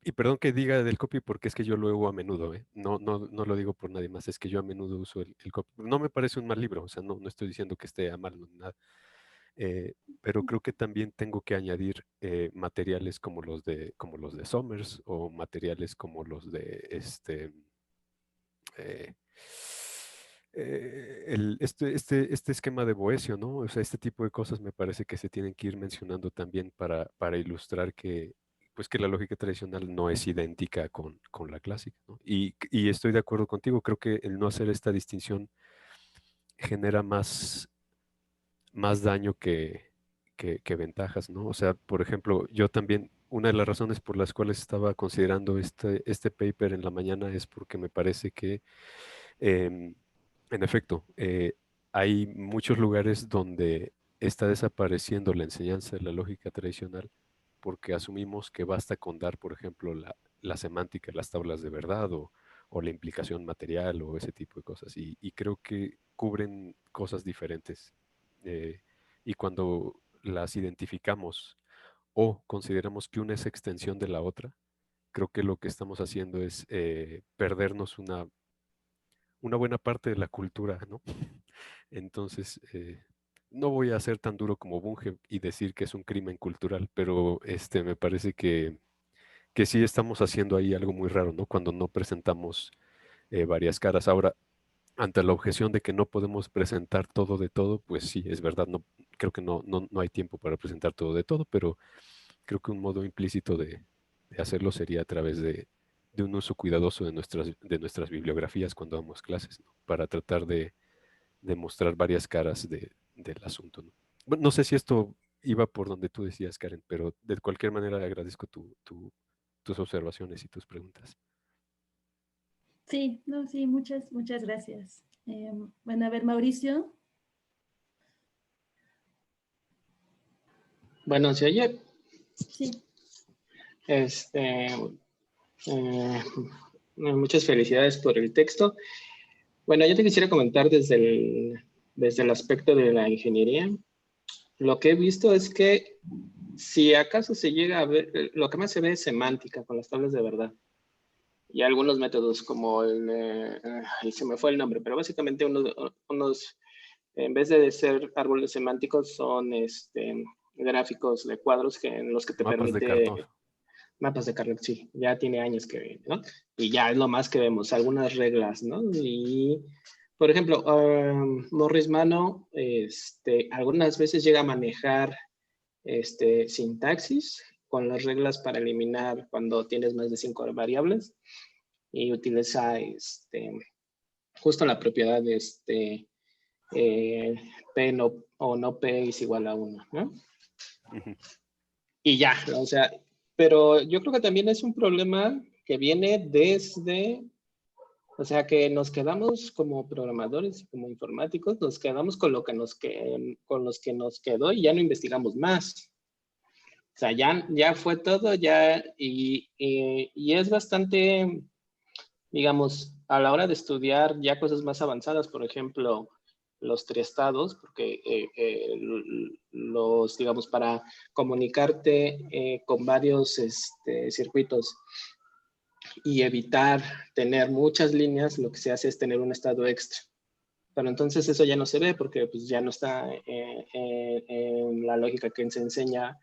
Y perdón que diga del copy porque es que yo lo hago a menudo, ¿eh? No lo digo por nadie más, es que yo a menudo uso el copy. No me parece un mal libro, o sea, no estoy diciendo que esté a mal, no, nada. Eh, pero creo que también tengo que añadir materiales como los de Somers o materiales como los de eh, este esquema de Boecio, ¿no? O sea, este tipo de cosas me parece que se tienen que ir mencionando también para ilustrar pues que la lógica tradicional no es idéntica con la clásica, ¿no? Y estoy de acuerdo contigo, creo que el no hacer esta distinción genera más daño que ventajas, ¿no? O sea, por ejemplo, yo también, una de las razones por las cuales estaba considerando este paper en la mañana es porque me parece que em, en efecto, hay muchos lugares donde está desapareciendo la enseñanza de la lógica tradicional porque asumimos que basta con dar, por ejemplo, la semántica, las tablas de verdad o la implicación material o ese tipo de cosas. Y creo que cubren cosas diferentes. eh, y cuando las identificamos o consideramos que una es extensión de la otra, creo que lo que estamos haciendo es perdernos una buena parte de la cultura, ¿no? Entonces, no voy a ser tan duro como Bunge y decir que es un crimen cultural, pero me parece que sí estamos haciendo ahí algo muy raro, ¿no? Cuando no presentamos varias caras. Ahora, ante la objeción de que no podemos presentar todo de todo, pues sí, es verdad, creo que no hay tiempo para presentar todo de todo, pero creo que un modo implícito de hacerlo sería a través de un uso cuidadoso de nuestras bibliografías cuando damos clases, ¿no? Para tratar de mostrar varias caras del asunto, ¿no? Bueno, no sé si esto iba por donde tú decías, Karen, pero de cualquier manera agradezco tus observaciones y tus preguntas. Sí, no, sí, muchas gracias. Bueno, a ver, Mauricio. Bueno, ¿se oye? Sí. Muchas felicidades por el texto. Bueno, yo te quisiera comentar desde el aspecto de la ingeniería. Lo que he visto es que si acaso se llega a ver, lo que más se ve es semántica con las tablas de verdad. Y algunos métodos como ahí se me fue el nombre, pero básicamente unos en vez de ser árboles semánticos, son gráficos de cuadros en los que te Mapas de permite Carnot. mapas de Carnot, sí, ya tiene años que, ¿no? Y ya es lo más que vemos, algunas reglas, ¿no? Y, por ejemplo, Morris Mano, algunas veces llega a manejar sintaxis con las reglas para eliminar cuando tienes más de 5 variables y utiliza justo la propiedad de P no, o no P es igual a 1, ¿no? Ujú. Y ya, o sea, pero yo creo que también es un problema que viene desde, o sea, que nos quedamos como programadores, como informáticos, nos quedamos con con los que nos quedó y ya no investigamos más. O sea, ya fue todo, ya, y es bastante, digamos, a la hora de estudiar ya cosas más avanzadas, por ejemplo, los triestados, porque digamos, para comunicarte con varios circuitos y evitar tener muchas líneas, lo que se hace es tener un estado extra. Pero entonces eso ya no se ve porque pues, ya no está en la lógica que se enseña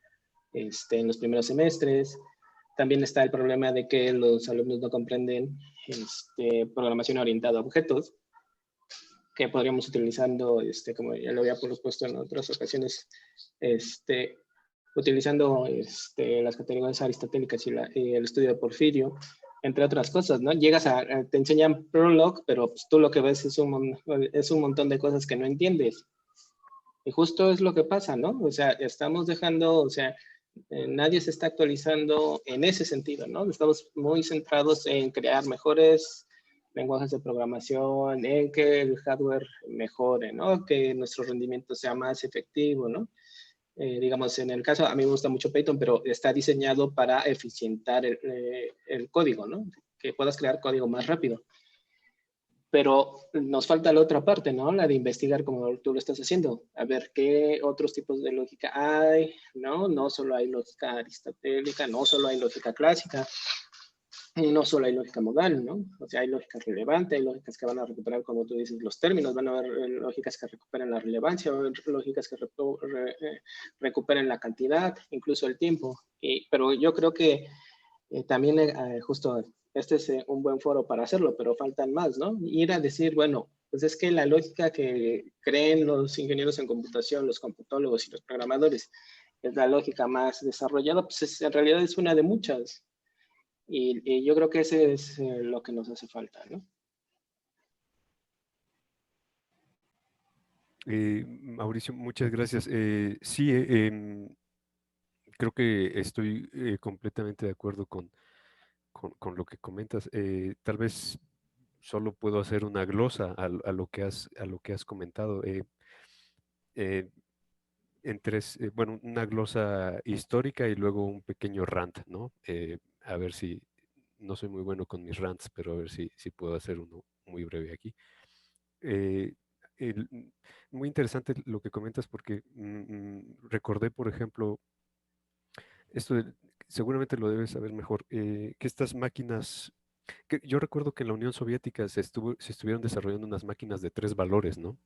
en los primeros semestres. También está el problema de que los alumnos no comprenden programación orientada a objetos, que podríamos utilizando, como ya lo había propuesto en otras ocasiones, utilizando las categorías aristotélicas y el estudio de Porfirio, entre otras cosas, ¿no? Te enseñan Prolog, pero pues, tú lo que ves es un montón de cosas que no entiendes. Y justo es lo que pasa, ¿no? O sea, estamos dejando, o sea, nadie se está actualizando en ese sentido, ¿no? Estamos muy centrados en crear mejores lenguajes de programación, en que el hardware mejore, ¿no? Que nuestro rendimiento sea más efectivo, ¿no? Digamos, en el caso, a mí me gusta mucho Python, pero está diseñado para eficientar el código, ¿no? Que puedas crear código más rápido. Pero nos falta la otra parte, ¿no? La de investigar como tú lo estás haciendo. A ver qué otros tipos de lógica hay, ¿no? No solo hay lógica aristotélica, no solo hay lógica clásica, no solo hay lógica modal, ¿no? O sea, hay lógica relevante, hay lógicas que van a recuperar, como tú dices, los términos, van a haber lógicas que recuperen la relevancia, van a haber lógicas que recuperen la cantidad, incluso el tiempo. Pero yo creo que también justo este es un buen foro para hacerlo, pero faltan más, ¿no? Ir a decir, bueno, pues es que la lógica que creen los ingenieros en computación, los computólogos y los programadores, es la lógica más desarrollada, pues en realidad es una de muchas. Y yo creo que ese es lo que nos hace falta, ¿no? Mauricio, muchas gracias. Sí, creo que estoy completamente de acuerdo con lo que comentas. Tal vez solo puedo hacer una glosa a lo que has comentado. Eh, bueno, una glosa histórica y luego un pequeño rant, ¿no? A ver si, no soy muy bueno con mis rants, pero a ver si puedo hacer uno muy breve aquí. Eh, muy interesante lo que comentas porque recordé, por ejemplo, esto seguramente lo debes saber mejor, que estas máquinas, que yo recuerdo que en la Unión Soviética se estuvieron desarrollando unas máquinas de 3 valores, ¿no?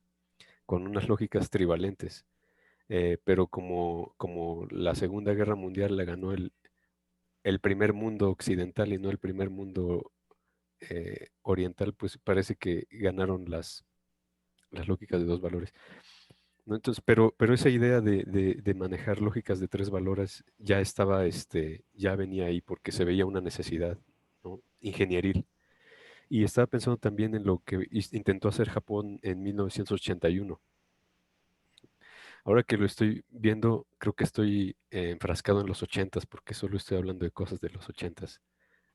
Con unas lógicas trivalentes. Pero como la Segunda Guerra Mundial la ganó el primer mundo occidental y no el primer mundo oriental, pues parece que ganaron las lógicas de 2 valores, ¿no? Entonces, pero esa idea de manejar lógicas de 3 valores ya estaba, ya venía ahí porque se veía una necesidad, ¿no? Ingenieril. Y estaba pensando también en lo que intentó hacer Japón en 1981. Ahora que lo estoy viendo, creo que estoy enfrascado en los 80s, porque solo estoy hablando de cosas de los 80s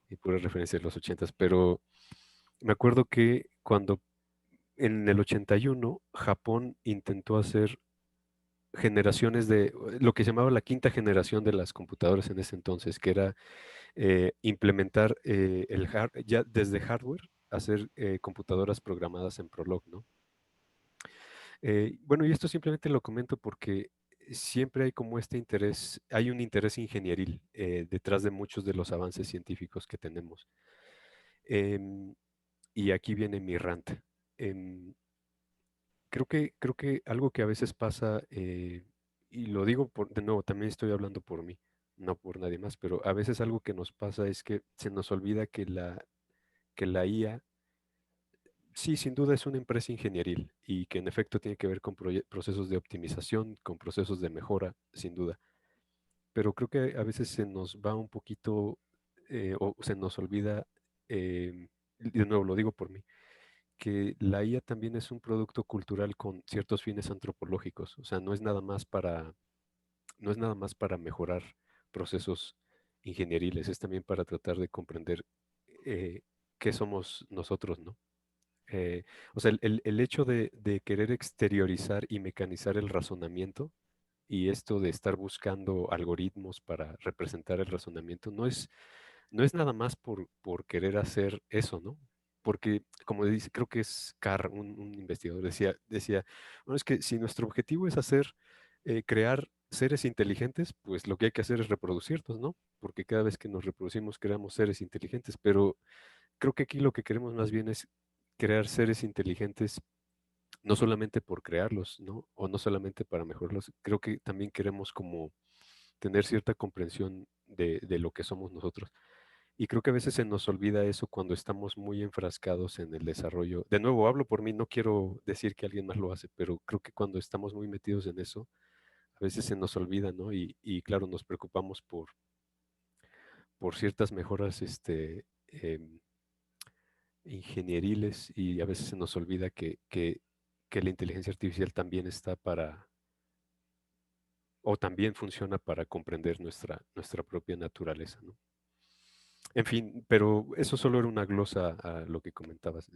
y pura referencia de los 80s, pero me acuerdo que cuando en el 81 Japón intentó hacer generaciones de lo que se llamaba la quinta generación de las computadoras en ese entonces, que era implementar ya desde hardware, hacer computadoras programadas en Prolog, ¿no? Bueno, y esto simplemente lo comento porque siempre hay como este interés, hay un interés ingenieril detrás de muchos de los avances científicos que tenemos. Em, y aquí viene mi rant. Em, creo que algo que a veces pasa, y lo digo de nuevo, también estoy hablando por mí, no por nadie más, pero a veces algo que nos pasa es que se nos olvida que la IA, sí, sin duda es una empresa ingenieril y que en efecto tiene que ver con procesos de optimización, con procesos de mejora, sin duda. Pero creo que a veces se nos va un poquito o se nos olvida, y de nuevo lo digo por mí, que la IA también es un producto cultural con ciertos fines antropológicos. O sea, no es nada más para mejorar procesos ingenieriles, es también para tratar de comprender qué somos nosotros, ¿no? O sea, el hecho de querer exteriorizar y mecanizar el razonamiento y esto de estar buscando algoritmos para representar el razonamiento no es nada más por querer hacer eso, ¿no? Porque, como dice, creo que es Carr, un investigador, decía, bueno, es que si nuestro objetivo es crear seres inteligentes, pues lo que hay que hacer es reproducirlos, ¿no? Porque cada vez que nos reproducimos creamos seres inteligentes, pero creo que aquí lo que queremos más bien es crear seres inteligentes no solamente por crearlos, ¿no? O no solamente para mejorarlos, creo que también queremos como tener cierta comprensión de lo que somos nosotros. Y creo que a veces se nos olvida eso cuando estamos muy enfrascados en el desarrollo. De nuevo, hablo por mí, no quiero decir que alguien más lo hace, pero creo que cuando estamos muy metidos en eso, a veces se nos olvida, ¿no? Y claro, nos preocupamos por ciertas mejoras ingenieriles y a veces se nos olvida que la inteligencia artificial también está o también funciona para comprender nuestra propia naturaleza, ¿no? En fin, pero eso solo era una glosa a lo que comentabas,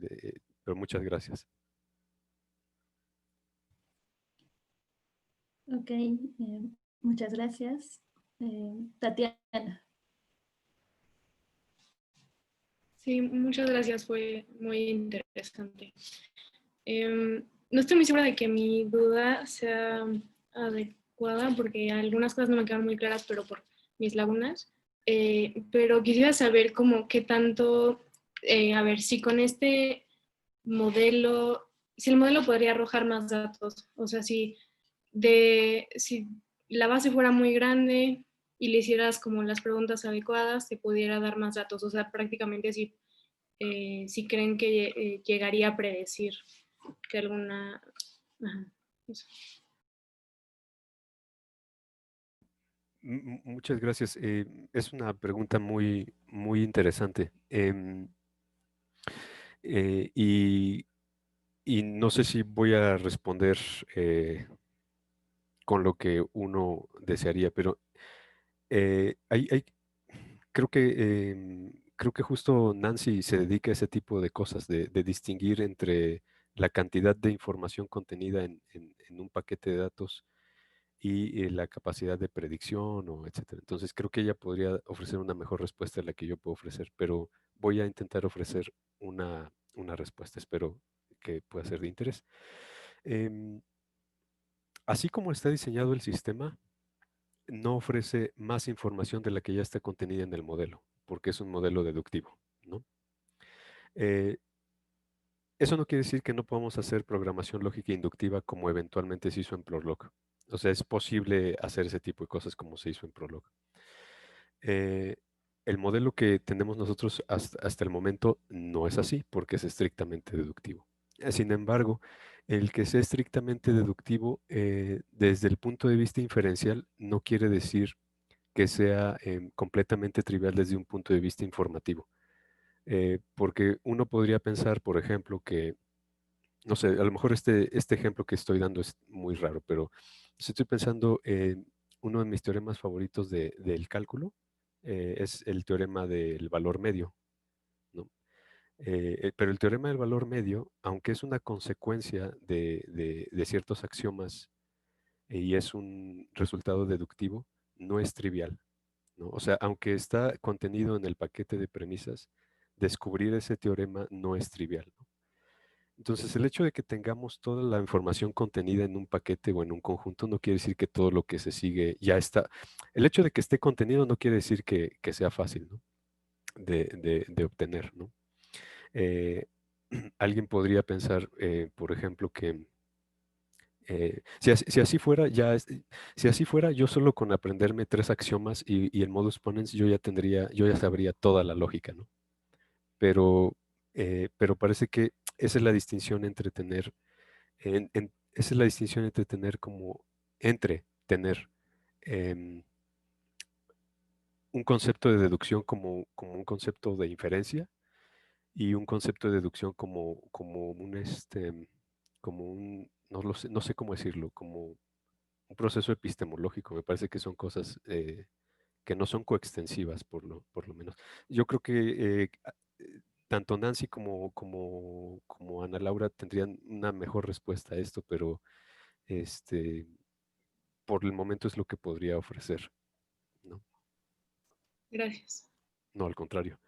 pero muchas gracias. Ok, muchas gracias. Tatiana. Sí, muchas gracias, fue muy interesante. No estoy muy segura de que mi duda sea adecuada porque algunas cosas no me quedan muy claras, pero por mis lagunas. Pero quisiera saber como qué tanto, a ver, si con este modelo, si el modelo podría arrojar más datos, o sea, si la base fuera muy grande y le hicieras como las preguntas adecuadas, te pudiera dar más datos, o sea, prácticamente si creen que llegaría a predecir que alguna... Ajá, eso. Muchas gracias. Es una pregunta muy, muy interesante. Y no sé si voy a responder con lo que uno desearía, pero creo que justo Nancy se dedica a ese tipo de cosas, de distinguir entre la cantidad de información contenida en un paquete de datos y la capacidad de predicción o etcétera. Entonces creo que ella podría ofrecer una mejor respuesta de la que yo puedo ofrecer, pero voy a intentar ofrecer una respuesta. Espero que pueda ser de interés. Em, Así como está diseñado el sistema, no ofrece más información de la que ya está contenida en el modelo, porque es un modelo deductivo, ¿no? Eh, Eso no quiere decir que no podamos hacer programación lógica inductiva como eventualmente se hizo en Prolog. O sea, es posible hacer ese tipo de cosas como se hizo en Prolog. El modelo que tenemos nosotros hasta el momento no es así, porque es estrictamente deductivo. Sin embargo, el que sea estrictamente deductivo, desde el punto de vista inferencial, no quiere decir que sea completamente trivial desde un punto de vista informativo. Porque uno podría pensar, por ejemplo, que, no sé, a lo mejor este ejemplo que estoy dando es muy raro, pero si estoy pensando en uno de mis teoremas favoritos del cálculo, es el teorema del valor medio, ¿no? Pero el teorema del valor medio, aunque es una consecuencia de ciertos axiomas y es un resultado deductivo, no es trivial, ¿no? O sea, aunque está contenido en el paquete de premisas, descubrir ese teorema no es trivial, ¿no? Entonces, el hecho de que tengamos toda la información contenida en un paquete o en un conjunto no quiere decir que todo lo que se sigue ya está. El hecho de que esté contenido no quiere decir que sea fácil, ¿no? de obtener, ¿no? Eh, Alguien podría pensar, por ejemplo, que si así fuera, si así fuera, yo solo con aprenderme 3 axiomas y el modus ponens, yo ya sabría toda la lógica, ¿no? Pero parece que esa es la distinción entre tener, esa es la distinción entre tener em, un concepto de deducción como un concepto de inferencia y un concepto de deducción no sé cómo decirlo, como un proceso epistemológico. Me parece que son cosas que no son coextensivas, por lo menos. Yo creo que tanto Nancy como Ana Laura tendrían una mejor respuesta a esto, pero este, por el momento es lo que podría ofrecer, ¿no? Gracias. No, al contrario.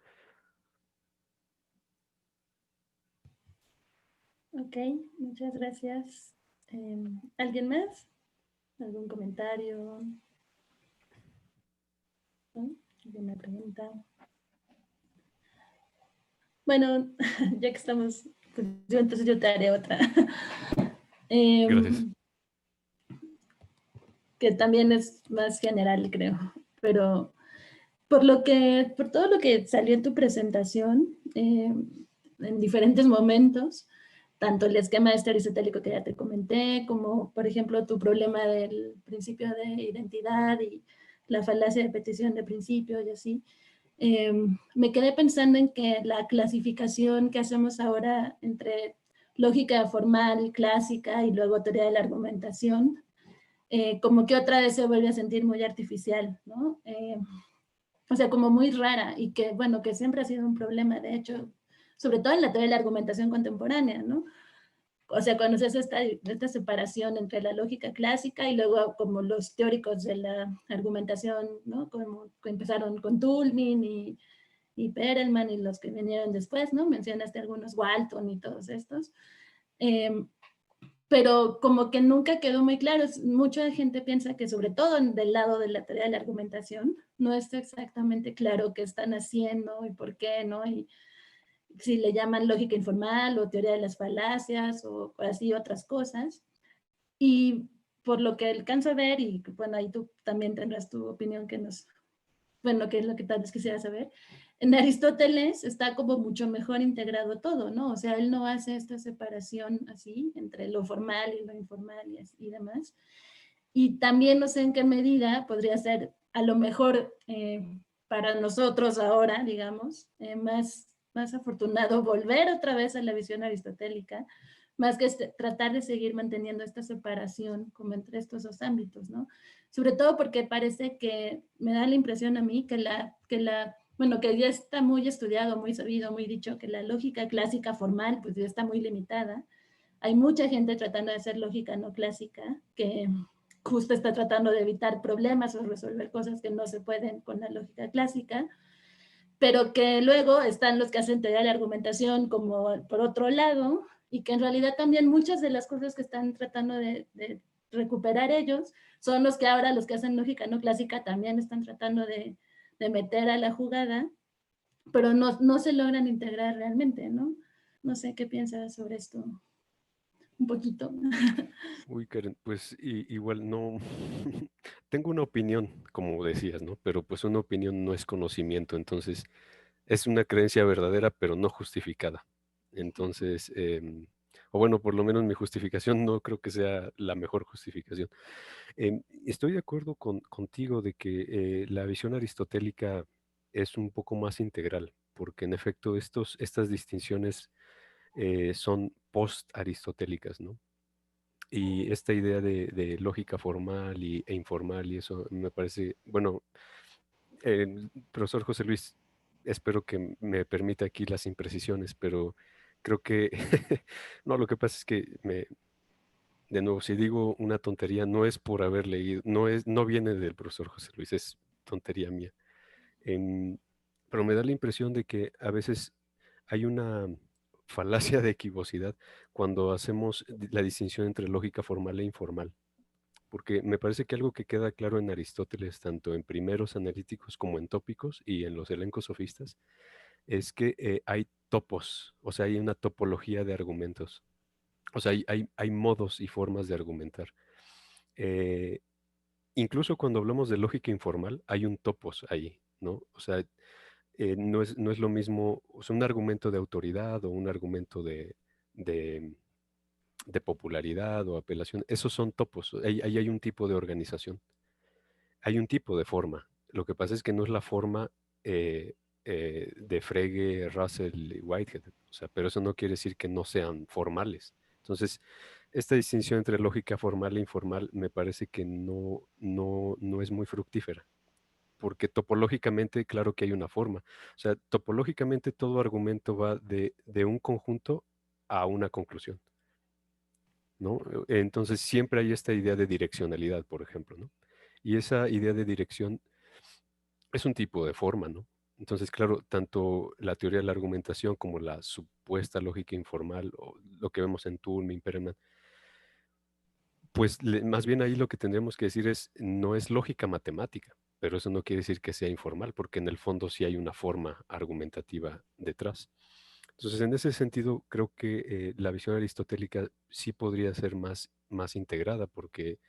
Ok, muchas gracias. ¿Alguien más? ¿Algún comentario? ¿No? ¿Alguna pregunta? Bueno, ya que estamos, pues entonces yo te haré otra. Gracias. Que también es más general, creo. Pero por todo lo que salió en tu presentación, en diferentes momentos, tanto el esquema este aristotélico que ya te comenté, como por ejemplo tu problema del principio de identidad y la falacia de petición de principio y así. Me quedé pensando en que la clasificación que hacemos ahora entre lógica formal, clásica y luego teoría de la argumentación, como que otra vez se vuelve a sentir muy artificial, ¿no? O sea, como muy rara y que, bueno, que siempre ha sido un problema, de hecho, sobre todo en la teoría de la argumentación contemporánea, ¿no? O sea, cuando se hace esta separación entre la lógica clásica y luego como los teóricos de la argumentación, ¿no? Como que empezaron con Toulmin y Perelman y los que vinieron después, ¿no? Mencionaste algunos, Walton y todos estos. Pero como que nunca quedó muy claro. Mucha gente piensa que sobre todo del lado de la teoría de la argumentación, no está exactamente claro qué están haciendo y por qué, ¿no? Y si le llaman lógica informal o teoría de las falacias o así otras cosas. Y por lo que alcanzo a ver, y bueno, ahí tú también tendrás tu opinión que nos, bueno, que es lo que tal vez quisiera saber, en Aristóteles está como mucho mejor integrado todo, ¿no? O sea, él no hace esta separación así entre lo formal y lo informal y demás. Y también no sé en qué medida podría ser a lo mejor para nosotros ahora, digamos, más afortunado volver otra vez a la visión aristotélica, más que tratar de seguir manteniendo esta separación como entre estos dos ámbitos, ¿no? Sobre todo porque parece que me da la impresión a mí bueno, que ya está muy estudiado, muy sabido, muy dicho, que la lógica clásica formal pues ya está muy limitada. Hay mucha gente tratando de hacer lógica no clásica que justo está tratando de evitar problemas o resolver cosas que no se pueden con la lógica clásica, pero que luego están los que hacen teoría de la argumentación como por otro lado, y que en realidad también muchas de las cosas que están tratando de recuperar ellos son los que ahora los que hacen lógica no clásica también están tratando de meter a la jugada, pero no se logran integrar realmente, ¿no? No sé qué piensas sobre esto. Un poquito. Uy, Karen, pues igual no, tengo una opinión, como decías, ¿no? Pero pues una opinión no es conocimiento, entonces es una creencia verdadera, pero no justificada. Entonces, o bueno, por lo menos mi justificación no creo que sea la mejor justificación. Estoy de acuerdo contigo de que la visión aristotélica es un poco más integral, porque en efecto estas distinciones son post-aristotélicas, ¿no? Y esta idea de lógica formal e informal y eso me parece, bueno, profesor José Luis, espero que me permita aquí las imprecisiones, pero creo que, no, lo que pasa es que de nuevo, si digo una tontería, no es por haber leído, no viene del profesor José Luis, es tontería mía. Em, pero me da la impresión de que a veces hay una falacia de equivocidad cuando hacemos la distinción entre lógica formal e informal, porque me parece que algo que queda claro en Aristóteles, tanto en primeros analíticos como en tópicos y en los elencos sofistas, es que hay topos, o sea, hay una topología de argumentos, o sea, hay modos y formas de argumentar. Eh, Incluso cuando hablamos de lógica informal, hay un topos ahí, ¿no? O sea, no es lo mismo, o sea, un argumento de autoridad o un argumento de, de popularidad o apelación, esos son topos, ahí hay un tipo de organización, hay un tipo de forma. Lo que pasa es que no es la forma de Frege, Russell y Whitehead, o sea, pero eso no quiere decir que no sean formales. Entonces, esta distinción entre lógica formal e informal me parece que no es muy fructífera, porque topológicamente, claro que hay una forma. O sea, topológicamente todo argumento va de un conjunto a una conclusión, ¿no? Entonces siempre hay esta idea de direccionalidad, por ejemplo, ¿no? Y esa idea de dirección es un tipo de forma, ¿no? Entonces, claro, tanto la teoría de la argumentación como la supuesta lógica informal, o lo que vemos en Toulmin, Perelman, pues más bien ahí lo que tendríamos que decir es, no es lógica matemática, pero eso no quiere decir que sea informal, porque en el fondo sí hay una forma argumentativa detrás. Entonces, en ese sentido, creo que la visión aristotélica sí podría ser más integrada, porque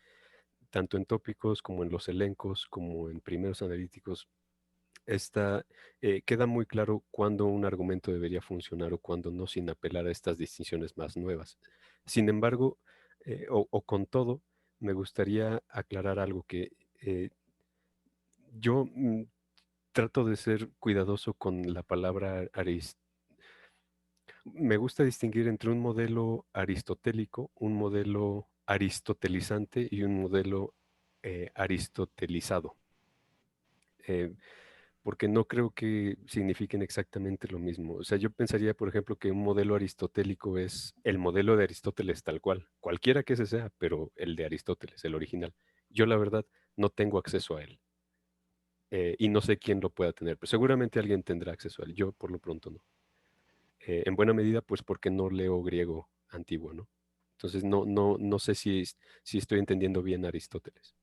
tanto en tópicos como en los elencos, como en primeros analíticos, queda muy claro cuándo un argumento debería funcionar o cuándo no, sin apelar a estas distinciones más nuevas. Sin embargo, o con todo, me gustaría aclarar algo que yo trato de ser cuidadoso con la palabra me gusta distinguir entre un modelo aristotélico, un modelo aristotelizante y un modelo aristotelizado. Porque no creo que signifiquen exactamente lo mismo. O sea, yo pensaría, por ejemplo, que un modelo aristotélico es el modelo de Aristóteles tal cual, cualquiera que ese sea, pero el de Aristóteles, el original. Yo, la verdad, no tengo acceso a él. Y no sé quién lo pueda tener, pero seguramente alguien tendrá acceso a él. Yo, por lo pronto, no. En buena medida, pues porque no leo griego antiguo, ¿no? Entonces, no sé si estoy entendiendo bien a Aristóteles.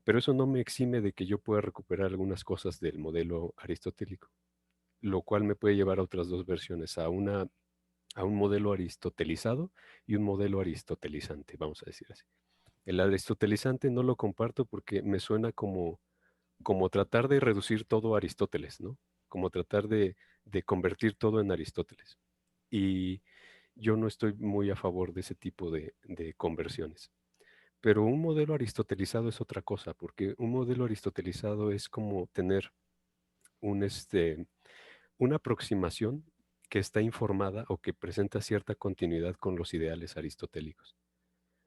Pero eso no me exime de que yo pueda recuperar algunas cosas del modelo aristotélico, lo cual me puede llevar a otras dos versiones, a un modelo aristotelizado y un modelo aristotelizante, vamos a decir así. El aristotelizante no lo comparto porque me suena como tratar de reducir todo a Aristóteles, ¿no? Como tratar de convertir todo en Aristóteles. Y yo no estoy muy a favor de ese tipo de conversiones. Pero un modelo aristotelizado es otra cosa, porque un modelo aristotelizado es como tener un, una aproximación que está informada o que presenta cierta continuidad con los ideales aristotélicos.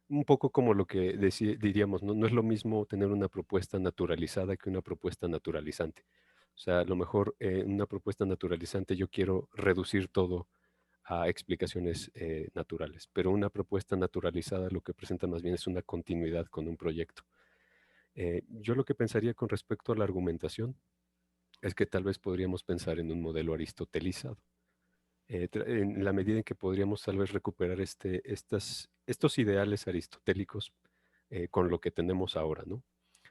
Un poco como lo que diríamos, ¿no? No es lo mismo tener una propuesta naturalizada que una propuesta naturalizante. O sea, a lo mejor una propuesta naturalizante yo quiero reducir todo a explicaciones naturales, pero una propuesta naturalizada lo que presenta más bien es una continuidad con un proyecto. Yo lo que pensaría con respecto a la argumentación es que tal vez podríamos pensar en un modelo aristotelizado, en la medida en que podríamos tal vez recuperar estos ideales aristotélicos con lo que tenemos ahora, ¿no?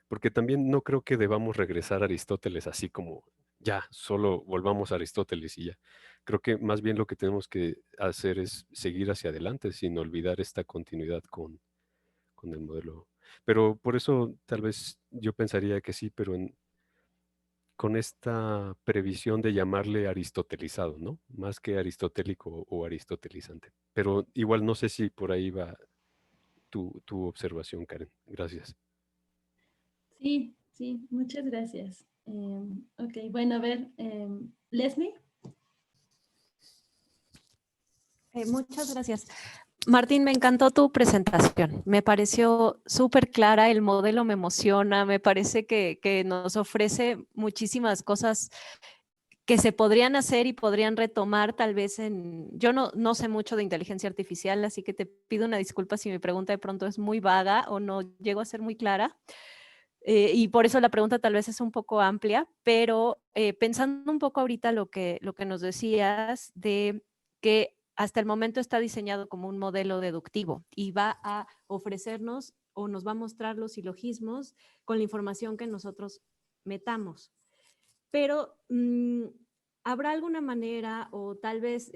Porque también no creo que debamos regresar a Aristóteles así como ya, solo volvamos a Aristóteles y ya. Creo que más bien lo que tenemos que hacer es seguir hacia adelante sin olvidar esta continuidad con el modelo. Pero por eso tal vez yo pensaría que sí, pero con esta previsión de llamarle aristotelizado, ¿no? Más que aristotélico o aristotelizante. Pero igual no sé si por ahí va tu observación, Karen. Gracias. Sí, sí, muchas gracias. Ok, bueno, a ver, Leslie. Muchas gracias. Martín, me encantó tu presentación. Me pareció súper clara, el modelo me emociona, me parece que nos ofrece muchísimas cosas que se podrían hacer y podrían retomar tal vez Yo no sé mucho de inteligencia artificial, así que te pido una disculpa si mi pregunta de pronto es muy vaga o no llego a ser muy clara. Y por eso la pregunta tal vez es un poco amplia, pero pensando un poco ahorita lo que nos decías de que hasta el momento está diseñado como un modelo deductivo y va a ofrecernos o nos va a mostrar los silogismos con la información que nosotros metamos. Pero, ¿habrá alguna manera o tal vez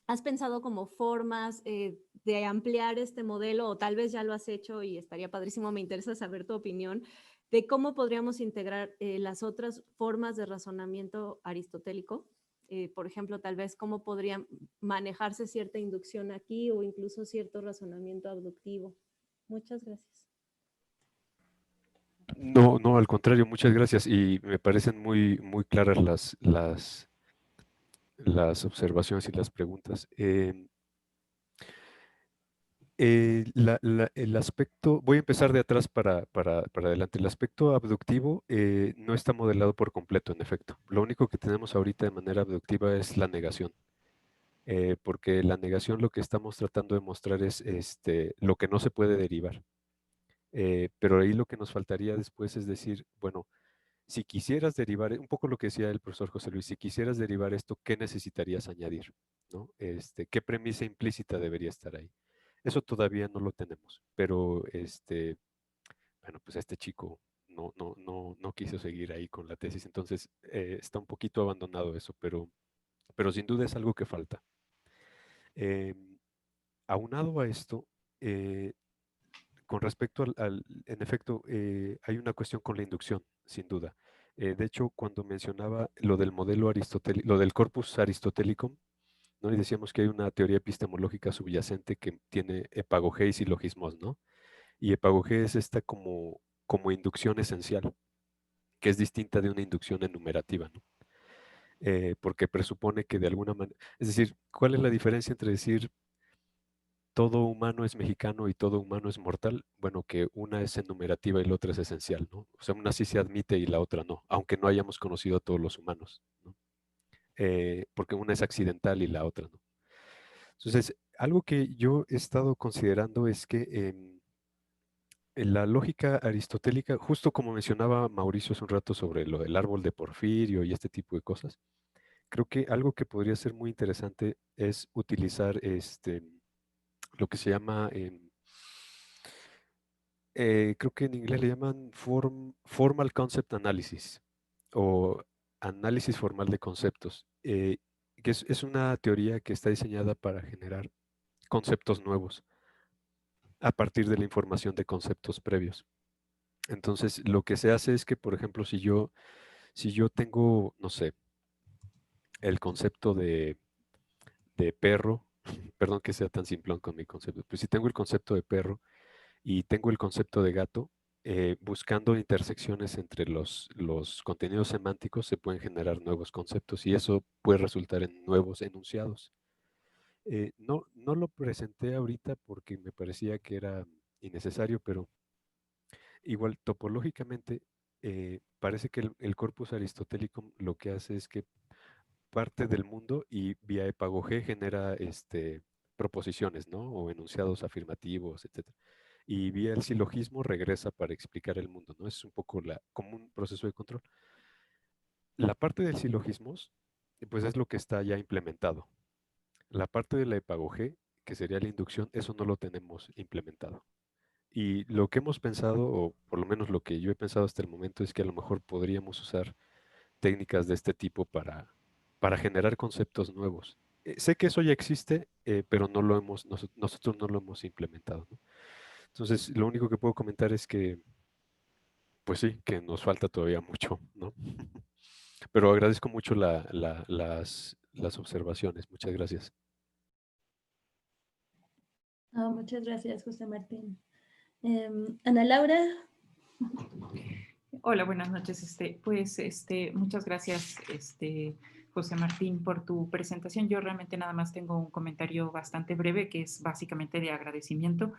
has pensado como formas de ampliar este modelo o tal vez ya lo has hecho y estaría padrísimo, me interesa saber tu opinión de cómo podríamos integrar las otras formas de razonamiento aristotélico? Por ejemplo, tal vez cómo podría manejarse cierta inducción aquí o incluso cierto razonamiento abductivo. Muchas gracias. No, al contrario, muchas gracias. Y me parecen muy claras las observaciones y las preguntas. El aspecto, voy a empezar de atrás para adelante. El aspecto abductivo no está modelado por completo, en efecto. Lo único que tenemos ahorita de manera abductiva es la negación. Porque la negación lo que estamos tratando de mostrar es lo que no se puede derivar. Pero ahí lo que nos faltaría después es decir, bueno, si quisieras derivar, un poco lo que decía el profesor José Luis, si quisieras derivar esto, ¿qué necesitarías añadir? ¿No? ¿Qué premisa implícita debería estar ahí? Eso todavía no lo tenemos, pero bueno, pues este chico no quiso seguir ahí con la tesis, entonces está un poquito abandonado eso, pero sin duda es algo que falta. Aunado a esto, con respecto en efecto, hay una cuestión con la inducción. sin duda. De hecho, cuando mencionaba lo del modelo aristotélico, lo del corpus aristotelicum, ¿no? Y decíamos que hay una teoría epistemológica subyacente que tiene epagogé y silogismos, ¿no? Y epagogé es esta como inducción esencial, que es distinta de una inducción enumerativa, ¿no? Porque presupone que de alguna manera, es decir, ¿cuál es la diferencia entre decir todo humano es mexicano y todo humano es mortal? Bueno, que una es enumerativa y la otra es esencial, ¿no? O sea, una sí se admite y la otra no, aunque no hayamos conocido a todos los humanos, ¿no? Porque una es accidental y la otra no. Entonces, algo que yo he estado considerando es que en la lógica aristotélica, justo como mencionaba Mauricio hace un rato sobre lo del árbol de Porfirio y este tipo de cosas, creo que algo que podría ser muy interesante es utilizar lo que se llama, creo que en inglés le llaman formal concept analysis o análisis formal de conceptos, que es una teoría que está diseñada para generar conceptos nuevos a partir de la información de conceptos previos. Entonces, lo que se hace es que, por ejemplo, si yo tengo, no sé, el concepto de perro, perdón que sea tan simplón con mi concepto, pero si tengo el concepto de perro y tengo el concepto de gato, buscando intersecciones entre los contenidos semánticos se pueden generar nuevos conceptos y eso puede resultar en nuevos enunciados. No lo presenté ahorita porque me parecía que era innecesario, pero igual topológicamente parece que el corpus aristotelicum lo que hace es que parte del mundo y vía epagogé genera proposiciones, ¿no? O enunciados afirmativos, etc. Y vía el silogismo regresa para explicar el mundo, ¿no? Es un poco como un proceso de control. La parte del silogismos, pues es lo que está ya implementado. La parte de la epagogé, que sería la inducción, eso no lo tenemos implementado. Y lo que hemos pensado, o por lo menos lo que yo he pensado hasta el momento, es que a lo mejor podríamos usar técnicas de este tipo para generar conceptos nuevos. Sé que eso ya existe, pero nosotros no lo hemos implementado, ¿no? Entonces, lo único que puedo comentar es que, pues sí, que nos falta todavía mucho, ¿no? Pero agradezco mucho las observaciones. Muchas gracias. No, muchas gracias, José Martín. Ana Laura. Hola, buenas noches. Muchas gracias, José Martín, por tu presentación. Yo realmente nada más tengo un comentario bastante breve, que es básicamente de agradecimiento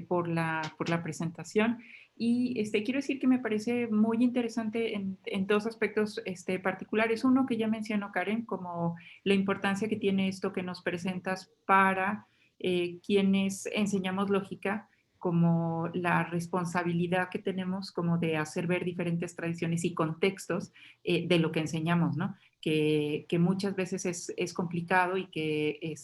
por la presentación. Y quiero decir que me parece muy interesante en dos aspectos particulares. Uno que ya mencionó Karen, como la importancia que tiene esto que nos presentas para quienes enseñamos lógica, como la responsabilidad que tenemos como de hacer ver diferentes tradiciones y contextos de lo que enseñamos, ¿no? Que muchas veces es complicado y que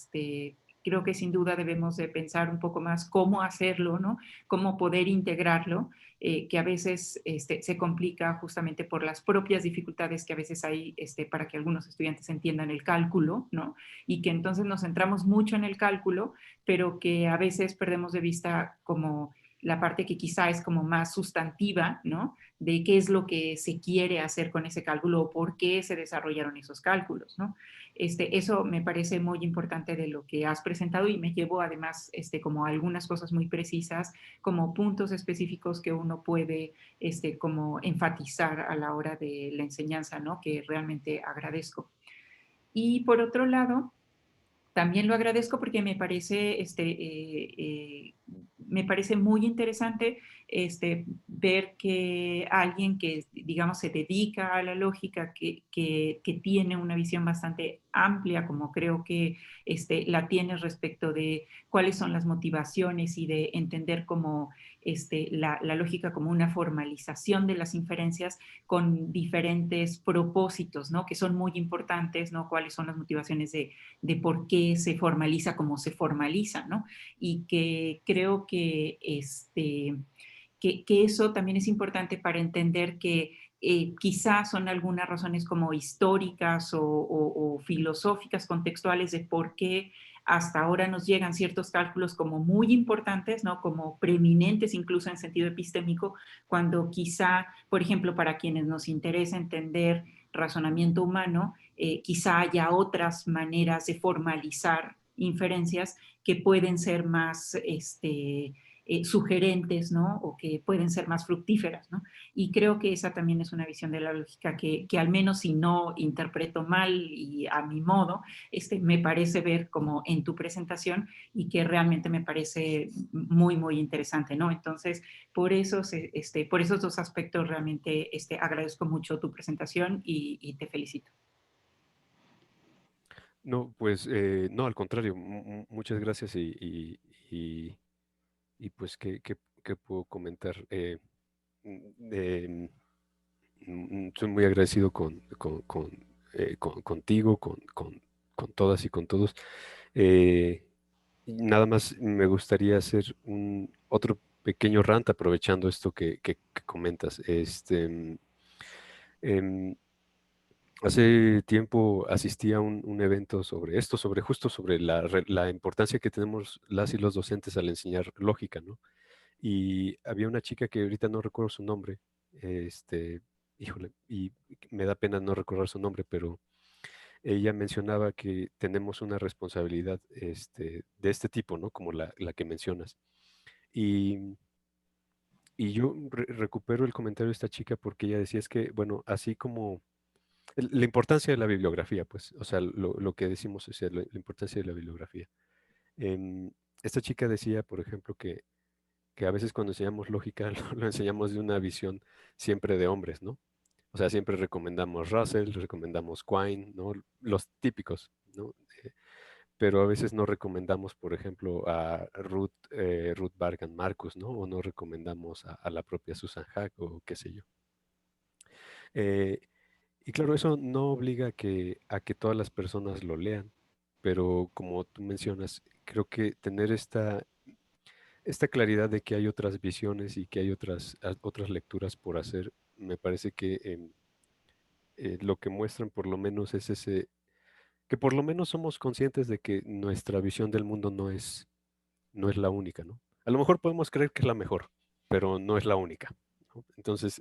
creo que sin duda debemos de pensar un poco más cómo hacerlo, ¿no? Cómo poder integrarlo, que a veces se complica justamente por las propias dificultades que a veces hay para que algunos estudiantes entiendan el cálculo, ¿no? Y que entonces nos centramos mucho en el cálculo, pero que a veces perdemos de vista como la parte que quizá es como más sustantiva, ¿no? De qué es lo que se quiere hacer con ese cálculo o por qué se desarrollaron esos cálculos, ¿no? Eso me parece muy importante de lo que has presentado y me llevo además como algunas cosas muy precisas, como puntos específicos que uno puede como enfatizar a la hora de la enseñanza, ¿no? Que realmente agradezco. Y por otro lado, también lo agradezco porque me parece muy interesante ver que alguien que, digamos, se dedica a la lógica, que tiene una visión bastante amplia, como creo que la tiene respecto de cuáles son las motivaciones y de entender como la lógica como una formalización de las inferencias con diferentes propósitos, ¿no? Que son muy importantes, ¿no? Cuáles son las motivaciones de por qué se formaliza como se formaliza, ¿no? Y que creo que eso también es importante para entender que Quizás son algunas razones como históricas o filosóficas, contextuales de por qué hasta ahora nos llegan ciertos cálculos como muy importantes, ¿no? Como preeminentes incluso en sentido epistémico, cuando quizá, por ejemplo, para quienes nos interesa entender razonamiento humano, quizá haya otras maneras de formalizar inferencias que pueden ser más sugerentes, ¿no? O que pueden ser más fructíferas, ¿no? Y creo que esa también es una visión de la lógica que al menos si no interpreto mal y a mi modo, me parece ver como en tu presentación y que realmente me parece muy, muy interesante, ¿no? Entonces, por esos dos aspectos realmente agradezco mucho tu presentación y te felicito. No, pues no, al contrario, muchas gracias y pues, ¿qué puedo comentar? Soy muy agradecido contigo, con todas y con todos. Y nada más me gustaría hacer otro pequeño rant aprovechando esto que comentas. Em, Hace tiempo asistí a un evento sobre esto, justo sobre la importancia que tenemos las y los docentes al enseñar lógica, ¿no? Y había una chica que ahorita no recuerdo su nombre, este, híjole, y me da pena no recordar su nombre, pero ella mencionaba que tenemos una responsabilidad de este tipo, ¿no? Como la que mencionas. Y, y yo recupero el comentario de esta chica porque ella decía es que, bueno, así como la importancia de la bibliografía, pues, o sea, lo que decimos, o sea, la importancia de la bibliografía. Em, Esta chica decía, por ejemplo, que a veces cuando enseñamos lógica lo enseñamos de una visión siempre de hombres, ¿no? O sea, siempre recomendamos Russell, recomendamos Quine, ¿no? Los típicos, ¿no? Pero a veces no recomendamos, por ejemplo, a Ruth Vargan Marcus, ¿no? O no recomendamos a la propia Susan Hack o qué sé yo. Eh, y claro, eso no obliga a que todas las personas lo lean, pero como tú mencionas, creo que tener esta claridad de que hay otras visiones y que hay otras lecturas por hacer, me parece que lo que muestran por lo menos es que por lo menos somos conscientes de que nuestra visión del mundo no es la única, ¿no? A lo mejor podemos creer que es la mejor, pero no es la única, ¿no? Entonces,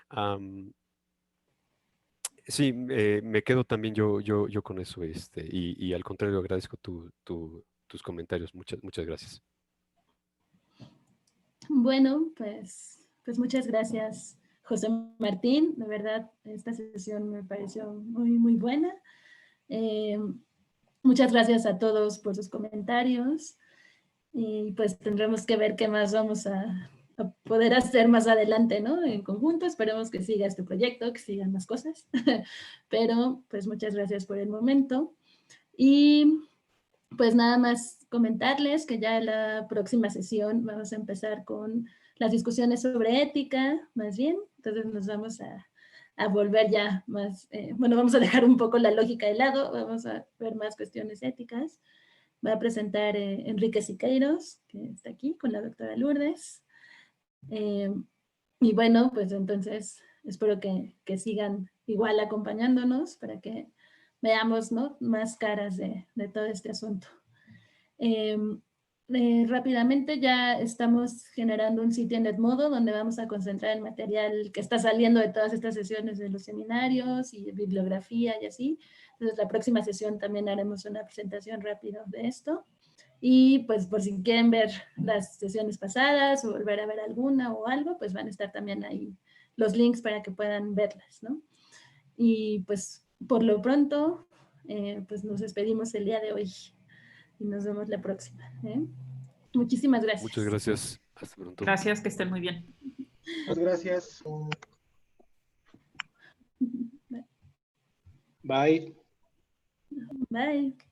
am, sí, me quedo también yo con eso, y al contrario, agradezco tus comentarios. Muchas gracias. Bueno, pues muchas gracias, José Martín. De verdad, esta sesión me pareció muy, muy buena. Muchas gracias a todos por sus comentarios. Y pues tendremos que ver qué más vamos a poder hacer más adelante, ¿no? En conjunto, esperemos que siga este proyecto, que sigan más cosas. Pero pues muchas gracias por el momento. Y pues nada más comentarles que ya la próxima sesión vamos a empezar con las discusiones sobre ética, más bien. Entonces nos vamos a volver ya más, bueno, vamos a dejar un poco la lógica de lado, vamos a ver más cuestiones éticas. Va a presentar Enrique Siqueiros, que está aquí con la doctora Lourdes. Y bueno, pues entonces espero que sigan igual acompañándonos para que veamos, ¿no?, más caras de todo este asunto. Rápidamente ya estamos generando un sitio en Edmodo donde vamos a concentrar el material que está saliendo de todas estas sesiones de los seminarios y bibliografía y así. Entonces la próxima sesión también haremos una presentación rápida de esto. Y pues por si quieren ver las sesiones pasadas o volver a ver alguna o algo, pues van a estar también ahí los links para que puedan verlas, ¿no? Y pues por lo pronto, pues nos despedimos el día de hoy y nos vemos la próxima. Muchísimas gracias. Muchas gracias. Hasta pronto. Gracias, que estén muy bien. Muchas gracias. Bye. Bye.